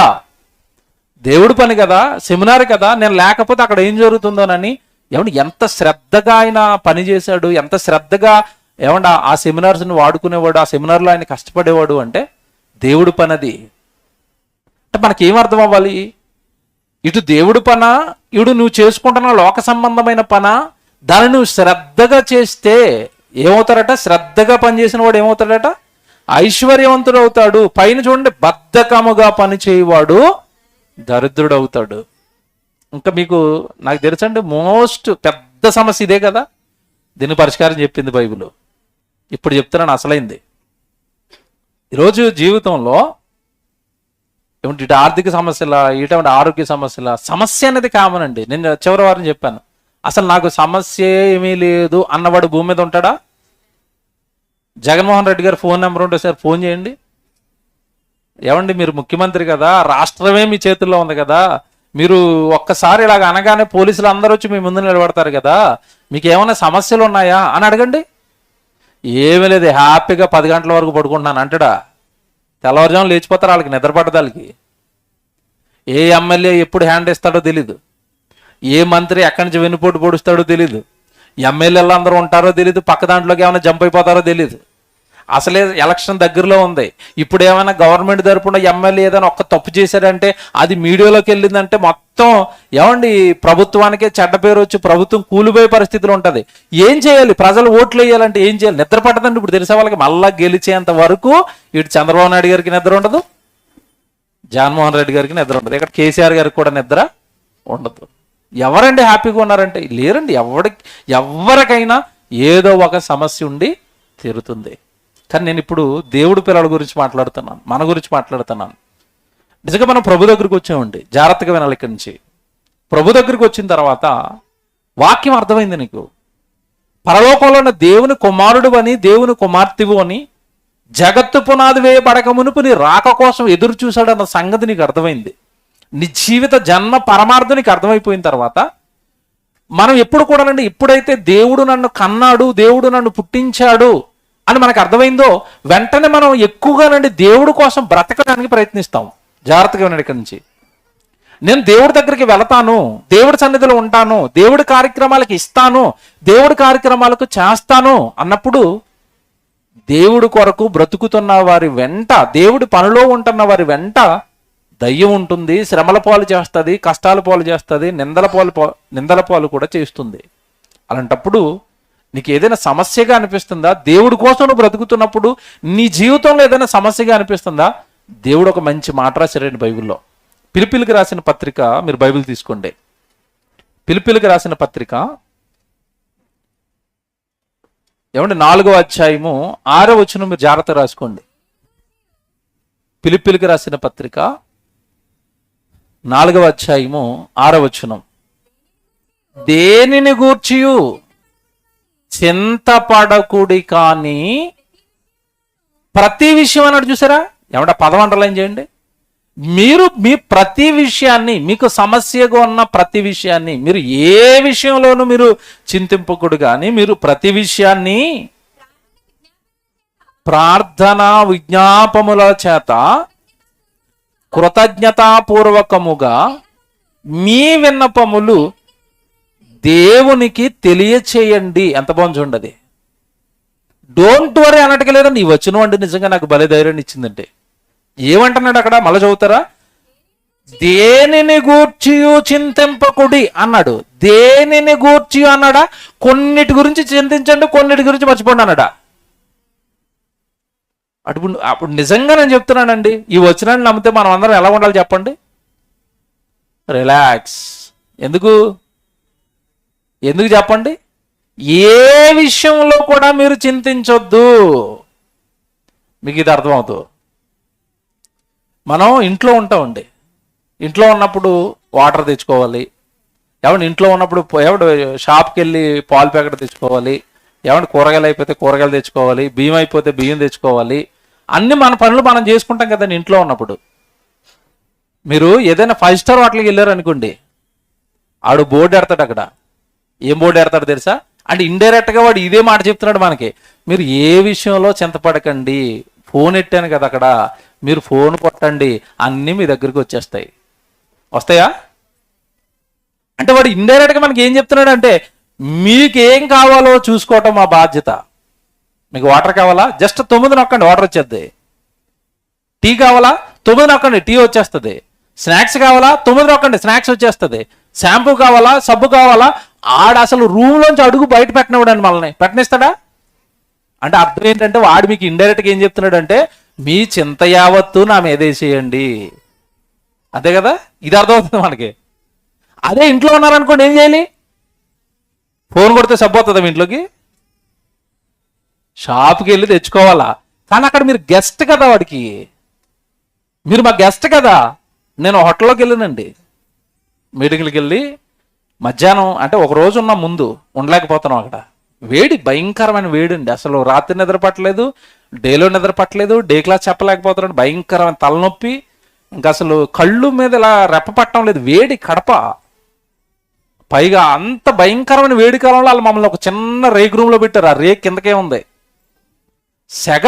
దేవుడి పని కదా, సెమినార్ కదా, నేను లేకపోతే అక్కడ ఏం జరుగుతుందోనని ఏమంటే ఎంత శ్రద్ధగా ఆయన పని చేశాడు, ఎంత శ్రద్ధగా ఏమంటే ఆ సెమినార్స్ని వాడుకునేవాడు, ఆ సెమినార్లో ఆయన కష్టపడేవాడు. అంటే దేవుడి పని అది. అంటే మనకేమర్థం అవ్వాలి? ఇటు దేవుడి పన, ఇటు నువ్వు చేసుకుంటున్న లోక సంబంధమైన పన, దాన్ని నువ్వు శ్రద్ధగా చేస్తే ఏమవుతారట? శ్రద్ధగా పనిచేసిన వాడు ఏమవుతాడట? ఐశ్వర్యవంతుడు అవుతాడు. పైన చూడండి, బద్ధకముగా పని చేయవాడు దరిద్రుడు అవుతాడు. ఇంకా మీకు నాకు తెలుసండి మోస్ట్ పెద్ద సమస్య ఇదే కదా. దీని పరిష్కారం చెప్పింది బైబిల్. ఇప్పుడు చెప్తున్నాను అసలైంది. ఈరోజు జీవితంలో ఏమిటి ఇటు ఆర్థిక సమస్యల, ఇటువంటి ఆరోగ్య సమస్యల, సమస్య అనేది కామన్ అండి. నేను చివరి వారం చెప్పాను, అసలు నాకు సమస్య ఏమీ లేదు అన్నవాడు భూమి మీద ఉంటాడా? జగన్మోహన్ రెడ్డి గారు ఫోన్ నెంబర్ ఉంటే సార్ ఫోన్ చేయండి. ఏమండి మీరు ముఖ్యమంత్రి కదా, రాష్ట్రమే మీ చేతుల్లో ఉంది కదా, మీరు ఒక్కసారి ఇలాగ అనగానే పోలీసులు అందరూ వచ్చి మీ ముందు నిలబడతారు కదా, మీకు ఏమైనా సమస్యలు ఉన్నాయా అని అడగండి. ఏమీ లేదు, హ్యాపీగా 10 గంటల వరకు పడుకుంటున్నాను అంటాడా? తెల్లవారుజాము లేచిపోతారు, వాళ్ళకి నిద్రపట్టదాలకి. ఏ ఎమ్మెల్యే ఎప్పుడు హ్యాండ్ ఇస్తాడో తెలీదు, ఏ మంత్రి ఎక్కడి నుంచి వెన్నుపోటు పొడుస్తాడో తెలీదు, ఎమ్మెల్యేలు అందరూ ఉంటారో తెలీదు, పక్క దాంట్లోకి ఏమైనా జంప్ అయిపోతారో తెలీదు. అసలే ఎలక్షన్ దగ్గరలో ఉంది. ఇప్పుడు ఏమైనా గవర్నమెంట్ తరపున ఎమ్మెల్యే ఏదైనా ఒక్క తప్పు చేశాడంటే అది మీడియాలోకి వెళ్ళిందంటే మొత్తం ఏమండి ప్రభుత్వానికే చెడ్డ పేరు వచ్చి ప్రభుత్వం కూలిపోయే పరిస్థితులు ఉంటుంది. ఏం చేయాలి? ప్రజలు ఓట్లు వేయాలంటే ఏం చేయాలి? నిద్ర పట్టదండి. ఇప్పుడు తెలిసే వాళ్ళకి మళ్ళా గెలిచేంత వరకు ఇటు చంద్రబాబు నాయుడు గారికి నిద్ర ఉండదు, జగన్మోహన్ రెడ్డి గారికి నిద్ర ఉండదు, ఇక్కడ కేసీఆర్ గారికి కూడా నిద్ర ఉండదు. ఎవరండి హ్యాపీగా ఉన్నారంటే లేరండి. ఎవరికైనా ఏదో ఒక సమస్య ఉండి తీరుతుంది. కానీ నేను ఇప్పుడు దేవుడి పిల్లల గురించి మాట్లాడుతున్నాను, మన గురించి మాట్లాడుతున్నాను. నిజంగా మనం ప్రభు దగ్గరికి వచ్చామండి. జాగ్రత్తగా వినాలి. ఇక్కడి నుంచి ప్రభు దగ్గరికి వచ్చిన తర్వాత వాక్యం అర్థమైంది నీకు. పరలోకంలో ఉన్న దేవుని కుమారుడు అని, దేవుని కుమార్తెవు అని, జగత్తు పునాది వేయబడక మునుపు నీ రాక కోసం ఎదురు చూశాడన్న సంగతి నీకు అర్థమైంది. నీ జీవిత జన్మ పరమార్థం నీకు అర్థమైపోయిన తర్వాత మనం ఎప్పుడు కూడానండి, ఎప్పుడైతే దేవుడు నన్ను కన్నాడు, దేవుడు నన్ను పుట్టించాడు అని మనకు అర్థమైందో వెంటనే మనం ఎక్కువగానండి దేవుడి కోసం బ్రతకడానికి ప్రయత్నిస్తాం. జాగ్రత్తగా ఉన్నాడు. ఇక్కడి నుంచి నేను దేవుడి దగ్గరికి వెళతాను, దేవుడి సన్నిధిలో ఉంటాను, దేవుడి కార్యక్రమాలకు ఇస్తాను, దేవుడి కార్యక్రమాలకు చేస్తాను అన్నప్పుడు దేవుడి కొరకు బ్రతుకుతున్న వారి వెంట, దేవుడి పనిలో ఉంటున్న వారి వెంట దయ్యం ఉంటుంది, శ్రమల పాలు చేస్తుంది, కష్టాల పాలు చేస్తుంది, నిందల పాలు కూడా చేస్తుంది. అలాంటప్పుడు నీకు ఏదైనా సమస్యగా అనిపిస్తుందా? దేవుడి కోసం నువ్వు బ్రతుకుతున్నప్పుడు నీ జీవితంలో ఏదైనా సమస్యగా అనిపిస్తుందా? దేవుడు ఒక మంచి మాట రాశారండి బైబిల్లో. పిలిపిలికి రాసిన పత్రిక, మీరు బైబిల్ తీసుకోండి. పిలిపిలికి రాసిన పత్రిక ఏమంటే 4వ అధ్యాయము 6వ వచనం మీరు జాగ్రత్త రాసుకోండి. పిలిపిలికి రాసిన పత్రిక 4వ అధ్యాయము 6వ వచనం. దేనిని గూర్చియు చింతపడకుడి కానీ ప్రతి విషయం అన్నాడు. చూసారా? ఏమంటే పదం అండర్లైన్ చేయండి. మీరు మీ ప్రతి విషయాన్ని, మీకు సమస్యగా ఉన్న ప్రతి విషయాన్ని, మీరు ఏ విషయంలోనూ మీరు చింతింపకుడు కానీ మీరు ప్రతి విషయాన్ని ప్రార్థన విజ్ఞాపముల చేత కృతజ్ఞతాపూర్వకముగా మీ విన్నపములు దేవునికి తెలియచేయండి. ఎంత బాగుంది చూడండి. డోంట్ వరీ అన్నట్టుగా లేదండి. ఈ వచనం అంటే నిజంగా నాకు భలే ధైర్యాన్ని ఇచ్చిందంటే. ఏమంటున్నాడు అక్కడ? మళ్ళీ చదువుతారా? దేనిని గూర్చియు చింతింపకుడి అన్నాడు. దేనిని గూర్చి అన్నాడా? కొన్నిటి గురించి చింతించండి, కొన్నిటి గురించి మర్చిపోండి అన్నాడా? అప్పుడు నిజంగా నేను చెప్తున్నానండి, ఈ వచనాన్ని నమ్మితే మనం అందరం ఎలా ఉండాలి చెప్పండి? రిలాక్స్. ఎందుకు చెప్పండి? ఏ విషయంలో కూడా మీరు చింతించొద్దు. మీకు ఇది అర్థమవుతుంది. మనం ఇంట్లో ఉంటామండి. ఇంట్లో ఉన్నప్పుడు వాటర్ తెచ్చుకోవాలి. ఏమంటే ఇంట్లో ఉన్నప్పుడు షాప్కి వెళ్ళి పాలు ప్యాకెట్ తెచ్చుకోవాలి. ఏమంటే కూరగాయలు అయిపోతే కూరగాయలు తెచ్చుకోవాలి. బియ్యం అయిపోతే బియ్యం తెచ్చుకోవాలి. అన్ని మన పనులు మనం చేసుకుంటాం కదండి ఇంట్లో ఉన్నప్పుడు. మీరు ఏదైనా 5 స్టార్ హోటల్కి వెళ్ళారు అనుకోండి, ఆడు బోర్డు ఎడతాడు. అక్కడ ఏం బోర్డు ఎడతాడు తెలుసా? అంటే ఇండైరెక్ట్గా వాడు ఇదే మాట చెప్తున్నాడు మనకి. మీరు ఏ విషయంలో చింతపడకండి. ఫోన్ ఎట్టాను కదా అక్కడ, మీరు ఫోన్ కొట్టండి, అన్నీ మీ దగ్గరికి వచ్చేస్తాయి. వస్తాయా? అంటే వాడు ఇండైరెక్ట్గా మనకి ఏం చెప్తున్నాడు అంటే, మీకేం కావాలో చూసుకోవటం మా బాధ్యత. మీకు వాటర్ కావాలా? జస్ట్ 9 నొక్కండి, వాటర్ వచ్చేస్తుంది. టీ కావాలా? 9 నొక్కండి, టీ వచ్చేస్తుంది. స్నాక్స్ కావాలా? 9 నొక్కండి, స్నాక్స్ వచ్చేస్తుంది. షాంపూ కావాలా? సబ్బు కావాలా? ఆడ అసలు రూమ్లోంచి అడుగు బయట పెట్టనివ్వడండి, మనల్ని పెట్టనిస్తాడా? అంటే అర్థం ఏంటంటే వాడు మీకు ఇండైరెక్ట్గా ఏం చెప్తున్నాడు అంటే, మీ చింత యావత్తు నా మీదేసేయండి. అదే కదా? ఇది అర్థమవుతుంది మనకి. అదే ఇంట్లో ఉన్నారనుకోండి, ఏం చేయాలి? ఫోన్ కొడితే సబ్బోతుందా మీ ఇంట్లోకి? షాప్కి వెళ్ళి తెచ్చుకోవాలా? కానీ అక్కడ మీరు గెస్ట్ కదా, వాడికి మీరు మా గెస్ట్ కదా. నేను హోటల్లోకి వెళ్ళానండి, మీటింగ్లకి వెళ్ళి మధ్యాహ్నం అంటే ఒక రోజు ఉన్న ముందు ఉండలేకపోతున్నాం. అక్కడ వేడి, భయంకరమైన వేడి అండి. అసలు రాత్రి నిద్ర పట్టలేదు, డేలో నిద్ర పట్టలేదు, డే క్లాస్ చెప్పలేకపోతున్నాడు. భయంకరమైన తలనొప్పి, ఇంకా అసలు కళ్ళు మీద ఇలా రెప్ప పట్టడం లేదు, వేడి కడప. పైగా అంత భయంకరమైన వేడి కాలంలో వాళ్ళు మమ్మల్ని ఒక చిన్న రేక్ రూమ్లో పెట్టారు. ఆ రేక్ కిందకే ఉంది, సెగ.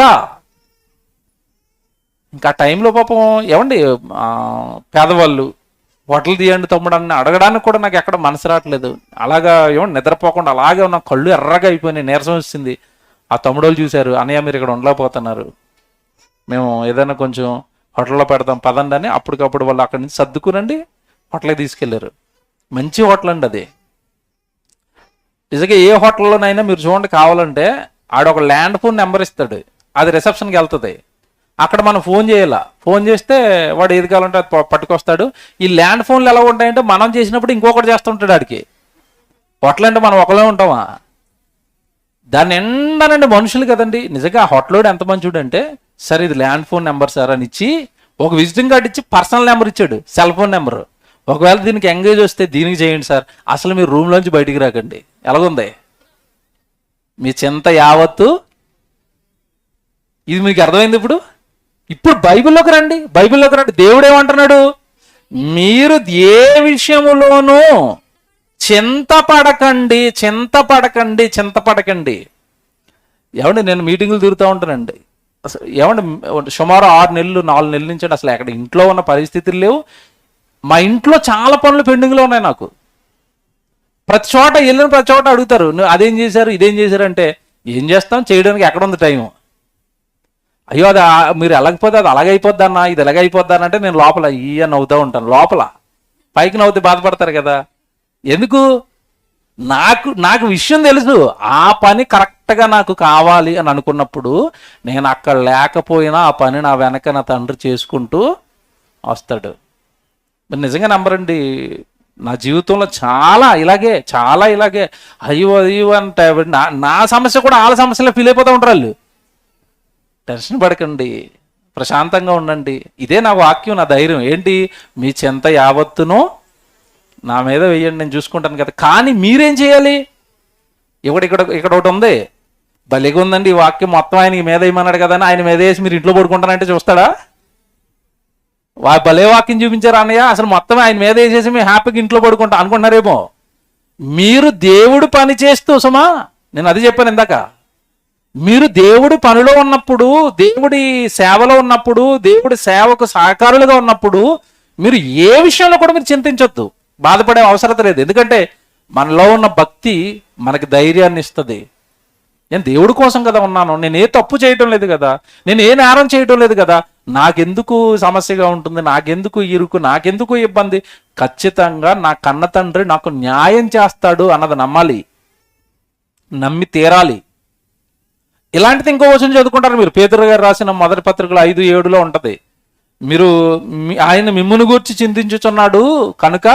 ఇంకా టైంలో పాపం ఏమండి పేదవాళ్ళు హోటల్ తీయండి తమ్ముడు అని అడగడానికి కూడా నాకు ఎక్కడ మనసు రావట్లేదు. అలాగా ఏమన్నా నిద్రపోకుండా అలాగే ఉన్న కళ్ళు ఎర్రగా అయిపోయినాయి, నీరసం వచ్చింది. ఆ తమ్ముడోళ్ళు చూశారు, అన్నయ్య మీరు ఇక్కడ ఉండలేకపోతున్నారు, మేము ఏదైనా కొంచెం హోటల్లో పెడతాం పదండి అని అప్పటికప్పుడు వాళ్ళు అక్కడి నుంచి సర్దుకునండి హోటల్కి తీసుకెళ్లారు. మంచి హోటల్ అండి అది. నిజంగా ఏ హోటల్లోనైనా మీరు చూడండి, కావాలంటే ఆడొక ల్యాండ్ ఫోన్ నెంబర్ ఇస్తాడు, అది రిసెప్షన్కి వెళ్తుంది. అక్కడ మనం ఫోన్ చేయాల, ఫోన్ చేస్తే వాడు ఏది కావాలంటే అది పట్టుకొస్తాడు. ఈ ల్యాండ్ ఫోన్లు ఎలా ఉంటాయంటే, మనం చేసినప్పుడు ఇంకొకటి చేస్తుంటాడు ఆడికి. హోటల్ అంటే మనం ఒకళ్ళే ఉంటామా? దాన్ని ఎండనండి మనుషులు కదండి. నిజంగా ఆ హోటల్లోడు ఎంత మంచిడు అంటే, సరే ఇది ల్యాండ్ ఫోన్ నెంబర్ సార్ అని ఇచ్చి ఒక విజిటింగ్ కార్డు ఇచ్చి పర్సనల్ నెంబర్ ఇచ్చాడు, సెల్ ఫోన్ నెంబర్. ఒకవేళ దీనికి ఎంగేజ్ వస్తే దీనికి చేయండి సార్, అసలు మీరు రూమ్లోంచి బయటికి రాకండి. ఎలాగుంది మీ చింత యావత్తు? ఇది మీకు అర్థమైంది. ఇప్పుడు బైబిల్లోకి రండి, బైబిల్లోకి రండి. దేవుడు ఏమంటున్నాడు? మీరు ఏ విషయములోనూ చింతపడకండి, చింతపడకండి, చింతపడకండి. ఏమండి నేను మీటింగులు తిరుగుతూ ఉంటానండి. అసలు ఏమండి సుమారు 4 నెలల నుంచి అసలు ఎక్కడ ఇంట్లో ఉన్న పరిస్థితులు లేవు. మా ఇంట్లో చాలా పనులు పెండింగ్లో ఉన్నాయి నాకు. ప్రతి చోట వెళ్ళిన ప్రతి చోట అడుగుతారు, నువ్వు అదేం చేశారు ఇదేం చేశారు అంటే, ఏం చేస్తాం, చేయడానికి ఎక్కడ ఉంది టైం? అయ్యో అది మీరు ఎలాగైపోతే అది అలాగైపోద్ది అన్న, ఇది ఎలాగైపోద్ది అని అంటే నేను లోపల నవ్వుతూ ఉంటాను. లోపల పైకి నవ్వుతే బాధపడతారు కదా. ఎందుకు? నాకు నాకు విషయం తెలుసు, ఆ పని కరెక్ట్గా నాకు కావాలి అని అనుకున్నప్పుడు నేను అక్కడ లేకపోయినా ఆ పని నా వెనక నా తండ్రి చేసుకుంటూ వస్తాడు. మీరు నిజంగా నమ్మరండి, నా జీవితంలో చాలా ఇలాగే అయ్యో అంటే నా సమస్య కూడా వాళ్ళ సమస్యలో ఫీల్ అయిపోతూ ఉంటారు వాళ్ళు. టెన్షన్ పడకండి, ప్రశాంతంగా ఉండండి. ఇదే నా వాక్యం, నా ధైర్యం. ఏంటి? మీ చెంత యావత్తును నా మీద వేయండి, నేను చూసుకుంటాను కదా. కానీ మీరేం చేయాలి? ఇక్కడ ఒకటి ఉంది, భలేగా ఉందండి ఈ వాక్యం. మొత్తం ఆయన మీద వేయమన్నాడు కదా అని ఆయన మీద వేసి మీరు ఇంట్లో పడుకుంటానంటే చూస్తాడా? భలే వాక్యం చూపించారు అన్నయ్య, అసలు మొత్తం ఆయన మీద వేసేసి మేము హ్యాపీగా ఇంట్లో పడుకుంటాం అనుకుంటున్నారేమో. మీరు దేవుడు పని చేస్తూ సుమా, నేను అది చెప్పాను ఇందాక, మీరు దేవుడి పనిలో ఉన్నప్పుడు, దేవుడి సేవలో ఉన్నప్పుడు, దేవుడి సేవకు సహకారులుగా ఉన్నప్పుడు మీరు ఏ విషయంలో కూడా మీరు చింతించొద్దు, బాధపడే అవసరం లేదు. ఎందుకంటే మనలో ఉన్న భక్తి మనకి ధైర్యాన్ని ఇస్తుంది. నేను దేవుడి కోసం కదా ఉన్నాను, నేను ఏ తప్పు చేయటం లేదు కదా, నేను ఏ నేరం చేయటం లేదు కదా, నాకెందుకు సమస్యగా ఉంటుంది, నాకెందుకు ఇరుకు, నాకెందుకు ఇబ్బంది? ఖచ్చితంగా నా కన్న తండ్రి నాకు న్యాయం చేస్తాడు అన్నది నమ్మాలి, నమ్మి తీరాలి. ఇలాంటిది ఇంకో వచనం చదువుకుంటారు మీరు, పేతురు గారు రాసిన మొదటి పత్రికలో 5:7 ఉంటది. మీరు ఆయన మిమ్మును గూర్చి చింతించుచున్నాడు కనుక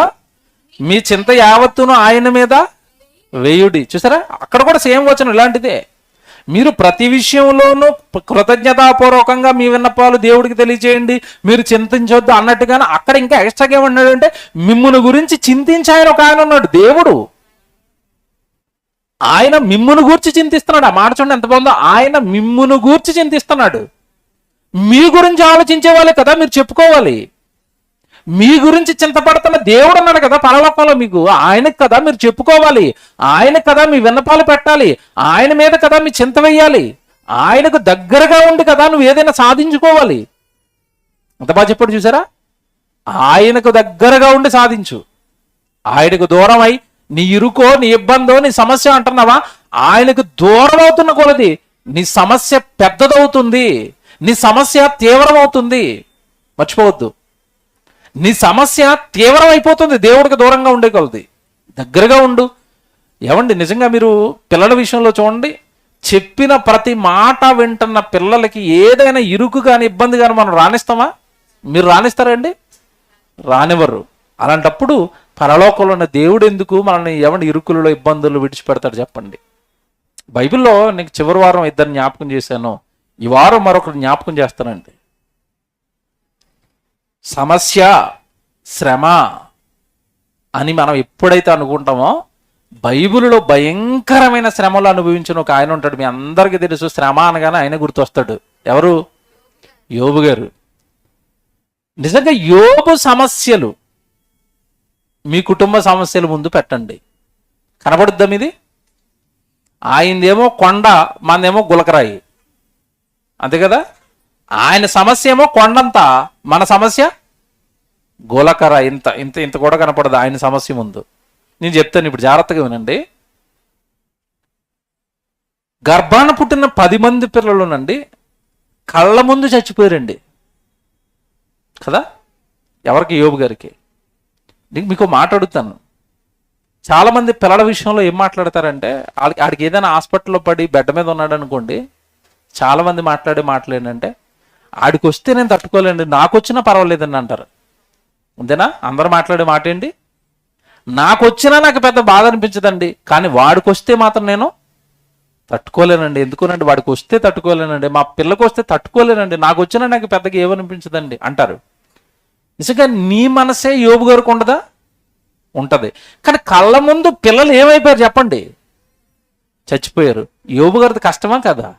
మీ చింత యావత్తును ఆయన మీద వేయుడి. చూసారా, అక్కడ కూడా సేమ్ వచనం ఇలాంటిదే. మీరు ప్రతి విషయంలోనూ కృతజ్ఞతాపూర్వకంగా మీ విన్నపాలు దేవుడికి తెలియజేయండి, మీరు చింతించొద్దు అన్నట్టుగానే అక్కడ ఇంకా ఎక్స్ట్రాగా ఏమన్నాడు అంటే మిమ్మును గురించి చింతించి ఆయన ఒక ఆయన ఉన్నాడు, దేవుడు. ఆయన మిమ్మును గూర్చి చింతిస్తున్నాడు. ఆ మాట చూడండి ఎంత బాగుందో, ఆయన మిమ్మును గూర్చి చింతిస్తున్నాడు. మీ గురించి ఆలోచించే వాళ్ళే కదా మీరు చెప్పుకోవాలి. మీ గురించి చింతపడుతున్న దేవుడు ఉన్నాడు కదా పరలోకంలో, మీకు ఆయనకు కదా మీరు చెప్పుకోవాలి, ఆయనకు కదా మీ విన్నపాలు పెట్టాలి, ఆయన మీద కదా మీ చింత వేయాలి, ఆయనకు దగ్గరగా ఉండి కదా నువ్వు ఏదైనా సాధించుకోవాలి. అంత బాగా చెప్పాడు చూసారా, ఆయనకు దగ్గరగా ఉండి సాధించు. ఆయనకు దూరం అయి నీ ఇరుకో, నీ ఇబ్బందో, నీ సమస్య అంటున్నావా, ఆయనకు దూరం అవుతున్న కొలది నీ సమస్య పెద్దదవుతుంది, నీ సమస్య తీవ్రమవుతుంది. మర్చిపోవద్దు, నీ సమస్య తీవ్రం అయిపోతుంది దేవుడికి దూరంగా ఉండే కొలది. దగ్గరగా ఉండు. ఏమండి నిజంగా మీరు పిల్లల విషయంలో చూడండి, చెప్పిన ప్రతి మాట వింటున్న పిల్లలకి ఏదైనా ఇరుకు కానీ ఇబ్బంది కానీ మనం రానిస్తామా? మీరు రానిస్తారండి? రానివ్వరు. అలాంటప్పుడు పరలోకంలో ఉన్న దేవుడు ఎందుకు మనల్ని ఏమండి ఇరుకులలో ఇబ్బందులు విడిచిపెడతాడు చెప్పండి? బైబిల్లో నీకు చివరి వారం ఇద్దరు జ్ఞాపకం చేశాను, ఈ వారం మరొకరు జ్ఞాపకం చేస్తానండి. సమస్య, శ్రమ అని మనం ఎప్పుడైతే అనుకుంటామో, బైబిల్లో భయంకరమైన శ్రమలు అనుభవించిన ఒక ఆయన ఉంటాడు. మీ అందరికీ తెలుసు, శ్రమ అనగానే ఆయన గుర్తొస్తాడు. ఎవరు? యోబు గారు. నిజంగా యోబు సమస్యలు మీ కుటుంబ సమస్యల ముందు పెట్టండి, కనబడుద్దా మీది? ఆయనదేమో కొండ, మనదేమో గులకరాయి, అంతే కదా? ఆయన సమస్య ఏమో కొండంతా, మన సమస్య గులకర ఇంత ఇంత ఇంత కూడా కనపడదు ఆయన సమస్య ముందు. నేను చెప్తాను ఇప్పుడు, జాగ్రత్తగా వినండి. గర్భాన పుట్టిన 10 మంది పిల్లలునండి కళ్ళ ముందు చచ్చిపోయారండి కదా. ఎవరికి? యోబు గారికి. మీకు మాట అడుగుతాను, చాలామంది పిల్లల విషయంలో ఏం మాట్లాడతారంటే, ఆడికి ఏదైనా హాస్పిటల్లో పడి బెడ్ మీద ఉన్నాడు అనుకోండి, చాలామంది మాట్లాడే మాటలు ఏంటంటే, ఆడికి వస్తే నేను తట్టుకోలేండి, నాకు వచ్చినా పర్వాలేదని అంటారు. అంతేనా? అందరూ మాట్లాడే మాట ఏంటి? నాకు వచ్చినా నాకు పెద్ద బాధ అనిపించదండి, కానీ వాడికి వస్తే మాత్రం నేను తట్టుకోలేనండి. ఎందుకునండి? వాడికి వస్తే తట్టుకోలేనండి, మా పిల్లకి వస్తే తట్టుకోలేనండి, నాకు వచ్చినా నాకు పెద్దగా ఏమనిపించదండి అంటారు. నిజంగా నీ మనసే యోబు గారికి ఉండదా? ఉంటది. కానీ కళ్ళ ముందు పిల్లలు ఏమైపోయారు చెప్పండి? చచ్చిపోయారు. యోబు గారిది కష్టమా కదా?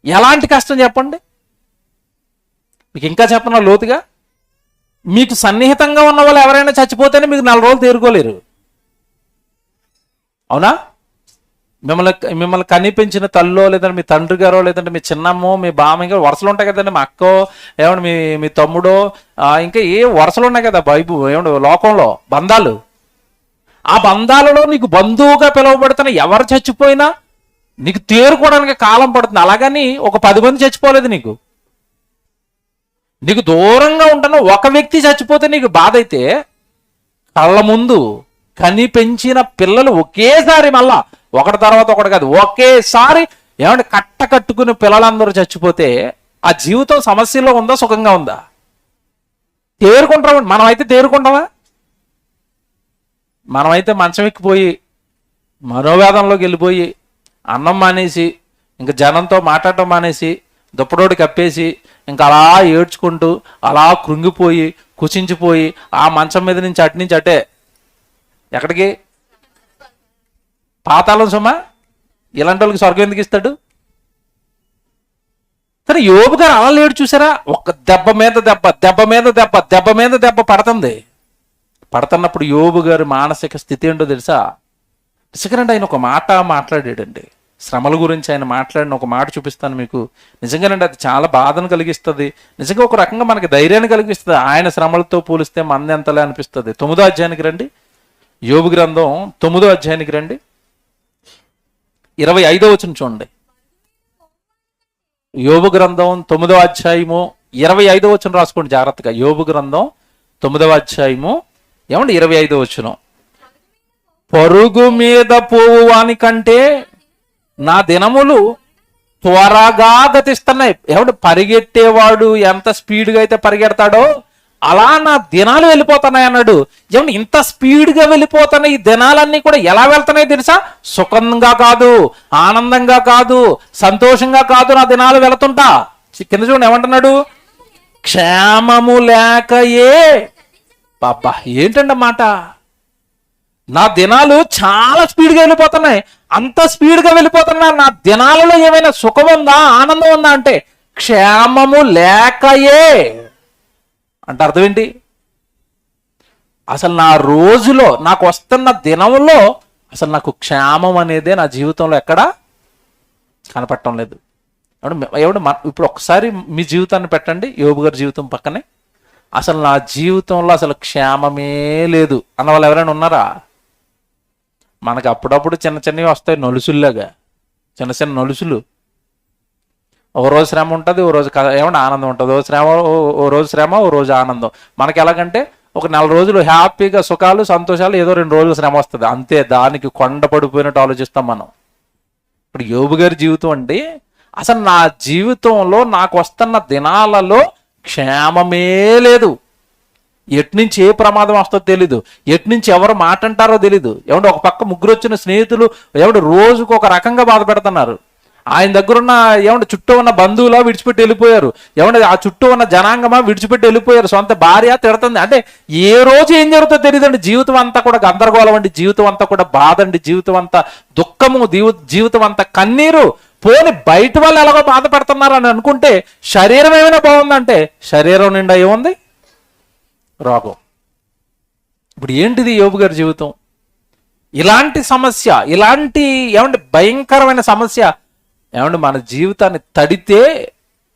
ఎలాంటి కష్టం చెప్పండి? మీకు ఇంకా చెప్పనా లోతుగా? మీకు సన్నిహితంగా ఉన్న వాళ్ళు ఎవరైనా చచ్చిపోతేనే మీకు 4 రోజులు తేరుకోలేరు, అవునా? మిమ్మల్ని కని పెంచిన తల్లో, లేదంటే మీ తండ్రి గారో, లేదంటే మీ చిన్నమ్మో, మీ బామయ్య గారు, వరుసలు ఉంటాయి కదండి, మా అక్కో, ఏమంటే మీ తమ్ముడో, ఇంకా ఏ వరుసలు ఉన్నాయి కదా ఏమంటే లోకంలో బంధాలు. ఆ బంధాలలో నీకు బంధువుగా పిలువబడుతున్న ఎవరు చచ్చిపోయినా నీకు తేరుకోవడానికి కాలం పడుతుంది. అలాగని ఒక 10 మంది చచ్చిపోలేదు. నీకు దూరంగా ఉంటున్న ఒక వ్యక్తి చచ్చిపోతే నీకు బాధ అయితే, కళ్ళ ముందు కని పెంచిన పిల్లలు ఒకేసారి మళ్ళా ఒకటి తర్వాత ఒకటి కాదు ఒకేసారి ఏమంటే కట్టుకుని పిల్లలందరూ చచ్చిపోతే ఆ జీవితం సమస్యలో ఉందా సుఖంగా ఉందా? తేరుకుంటామండి. మనమైతే తేరుకుంటామా? మనమైతే మంచం ఎక్కిపోయి మనోవేదంలోకి వెళ్ళిపోయి అన్నం మానేసి ఇంకా జనంతో మాట్లాడటం మానేసి దుప్పటోడి కప్పేసి ఇంకా అలా ఏడ్చుకుంటూ అలా కృంగిపోయి కుచించిపోయి ఆ మంచం మీద నుంచి అటు నుంచి అటే ఎక్కడికి? పాతాళం సుమా. ఇలాంటి వాళ్ళకి స్వర్గం ఎందుకు ఇస్తాడు? కానీ యోబు గారు అలా లేడు చూసారా? ఒక దెబ్బ మీద దెబ్బ, దెబ్బ మీద దెబ్బ, దెబ్బ మీద దెబ్బ పడుతుంది. పడుతున్నప్పుడు యోబు గారి మానసిక స్థితి ఏంటో తెలుసా? నిజంగానండి ఆయన ఒక మాట మాట్లాడాడండి. శ్రమల గురించి ఆయన మాట్లాడిన ఒక మాట చూపిస్తాను మీకు. నిజంగానండి అది చాలా బాధను కలిగిస్తుంది. నిజంగా ఒక రకంగా మనకి ధైర్యాన్ని కలిగిస్తుంది. ఆయన శ్రమలతో పోలిస్తే మంది ఎంతలే అనిపిస్తుంది. 9వ అధ్యాయానికి రండి. యోబు గ్రంథం 9వ అధ్యాయానికి రండి. 25వ వచనం చూడండి. యోబు గ్రంథం 9వ అధ్యాయము 25వ వచనం రాసుకోండి జాగ్రత్తగా. యోబు గ్రంథం 9వ అధ్యాయము ఏమండి 25వ వచనం. పరుగు మీద పోవు వాని కంటే నా దినములు త్వరగా గతిస్తున్నాయి. ఏమంటే పరిగెట్టేవాడు ఎంత స్పీడ్గా అయితే పరిగెడతాడో అలా నా దినాలు వెళ్ళిపోతున్నాయి అన్నాడు. ఏమంటే ఇంత స్పీడ్గా వెళ్ళిపోతున్నాయి ఈ దినాలన్నీ కూడా ఎలా వెళ్తున్నాయి తెలుసా? సుఖంగా కాదు, ఆనందంగా కాదు, సంతోషంగా కాదు నా దినాలు వెళుతుంటా. కింద చూడండి ఏమంటున్నాడు? క్షేమము లేకయే. బాబా ఏంటండి మాట? నా దినాలు చాలా స్పీడ్గా వెళ్ళిపోతున్నాయి. అంత స్పీడ్గా వెళ్ళిపోతున్నా నా దినాలలో ఏమైనా సుఖం ఉందా, ఆనందం ఉందా అంటే క్షేమము లేకయే అంటే అర్థం ఏంటి? అసలు నా రోజులో నాకు వస్తున్న దినంలో అసలు నాకు క్షేమం అనేదే నా జీవితంలో ఎక్కడా కనపడటం లేదు. ఇప్పుడు ఒకసారి మీ జీవితాన్ని పెట్టండి యోబు గారి జీవితం పక్కనే. అసలు నా జీవితంలో అసలు క్షేమమే లేదు అన్న వాళ్ళు ఎవరైనా ఉన్నారా? మనకు అప్పుడప్పుడు చిన్న చిన్నవి వస్తాయి నలుసుల్లాగా, చిన్న చిన్న నలుసులు. ఓ రోజు శ్రమ ఉంటుంది, ఓ రోజు ఏమంటే ఆనందం ఉంటుంది. ఓ రోజు శ్రమ, ఓ రోజు ఆనందం. మనకి ఎలాగంటే ఒక 4 రోజులు హ్యాపీగా సుఖాలు సంతోషాలు, ఏదో 2 రోజులు శ్రమ వస్తుంది అంతే. దానికి కొండ పడిపోయినట్టు ఆలోచిస్తాం మనం. ఇప్పుడు యోబు గారి జీవితం అంటే అసలు నా జీవితంలో నాకు వస్తున్న దినాలలో క్షేమమే లేదు. ఎట్నుంచి ఏ ప్రమాదం వస్తుందో తెలీదు, ఎట్నుంచి ఎవరు మాట అంటారో తెలీదు. ఏమంటే ఒక పక్క ముగ్గురు వచ్చిన స్నేహితులు ఏమంటే రోజుకు ఒక రకంగా బాధ పెడుతున్నారు. ఆయన దగ్గరున్న ఏమంటే చుట్టూ ఉన్న బంధువులా విడిచిపెట్టి వెళ్ళిపోయారు. ఏమంటే ఆ చుట్టూ ఉన్న జనాంగమా విడిచిపెట్టి వెళ్ళిపోయారు. సొంత భార్య తిడుతుంది. అంటే ఏ రోజు ఏం జరుగుతుందో తెలియదండి. జీవితం అంతా కూడా గందరగోళం అండి, జీవితం అంతా కూడా బాధ అండి, జీవితం అంతా దుఃఖము, జీవితం అంతా కన్నీరు. పోని బయట వాళ్ళు ఎలాగో బాధ పెడుతున్నారు అని అనుకుంటే శరీరం ఏమైనా బాగుందంటే శరీరం నిండా ఏముంది? రోగం. ఇప్పుడు ఏంటిది యోబు గారి జీవితం? ఇలాంటి సమస్య, ఇలాంటి ఏమంటే భయంకరమైన సమస్య ఏమంటే మన జీవితాన్ని తడితే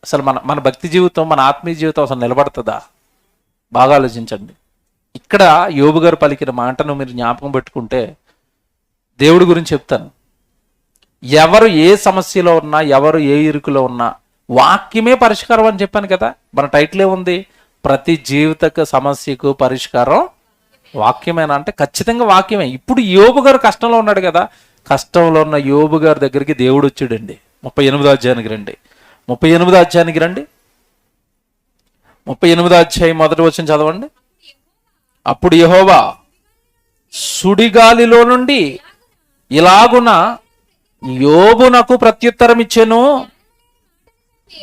అసలు మన భక్తి జీవితం, మన ఆత్మీయ జీవితం అసలు నిలబడుతుందా? బాగా ఆలోచించండి. ఇక్కడ యోబు గారు పలికిన మాటను మీరు జ్ఞాపకం పెట్టుకుంటే దేవుడి గురించి చెప్తాను. ఎవరు ఏ సమస్యలో ఉన్నా, ఎవరు ఏ ఇరుకులో ఉన్నా వాక్యమే పరిష్కారం అని చెప్పాను కదా. మన టైటిల్ ఏముంది? ప్రతి జీవిత సమస్యకు పరిష్కారం వాక్యమేనా అంటే ఖచ్చితంగా వాక్యమే. ఇప్పుడు యోబు గారు కష్టంలో ఉన్నాడు కదా. కష్టంలో ఉన్న యోబు గారి దగ్గరికి దేవుడు వచ్చాడండి. 38వ అధ్యాయానికి రండి. 38వ అధ్యాయానికి రండి. 38వ అధ్యాయం 1వ వచనం చదవండి. అప్పుడు యెహోవా సుడిగాలిలో నుండి ఇలాగున యోబునకు ప్రత్యుత్తరం ఇచ్చెను,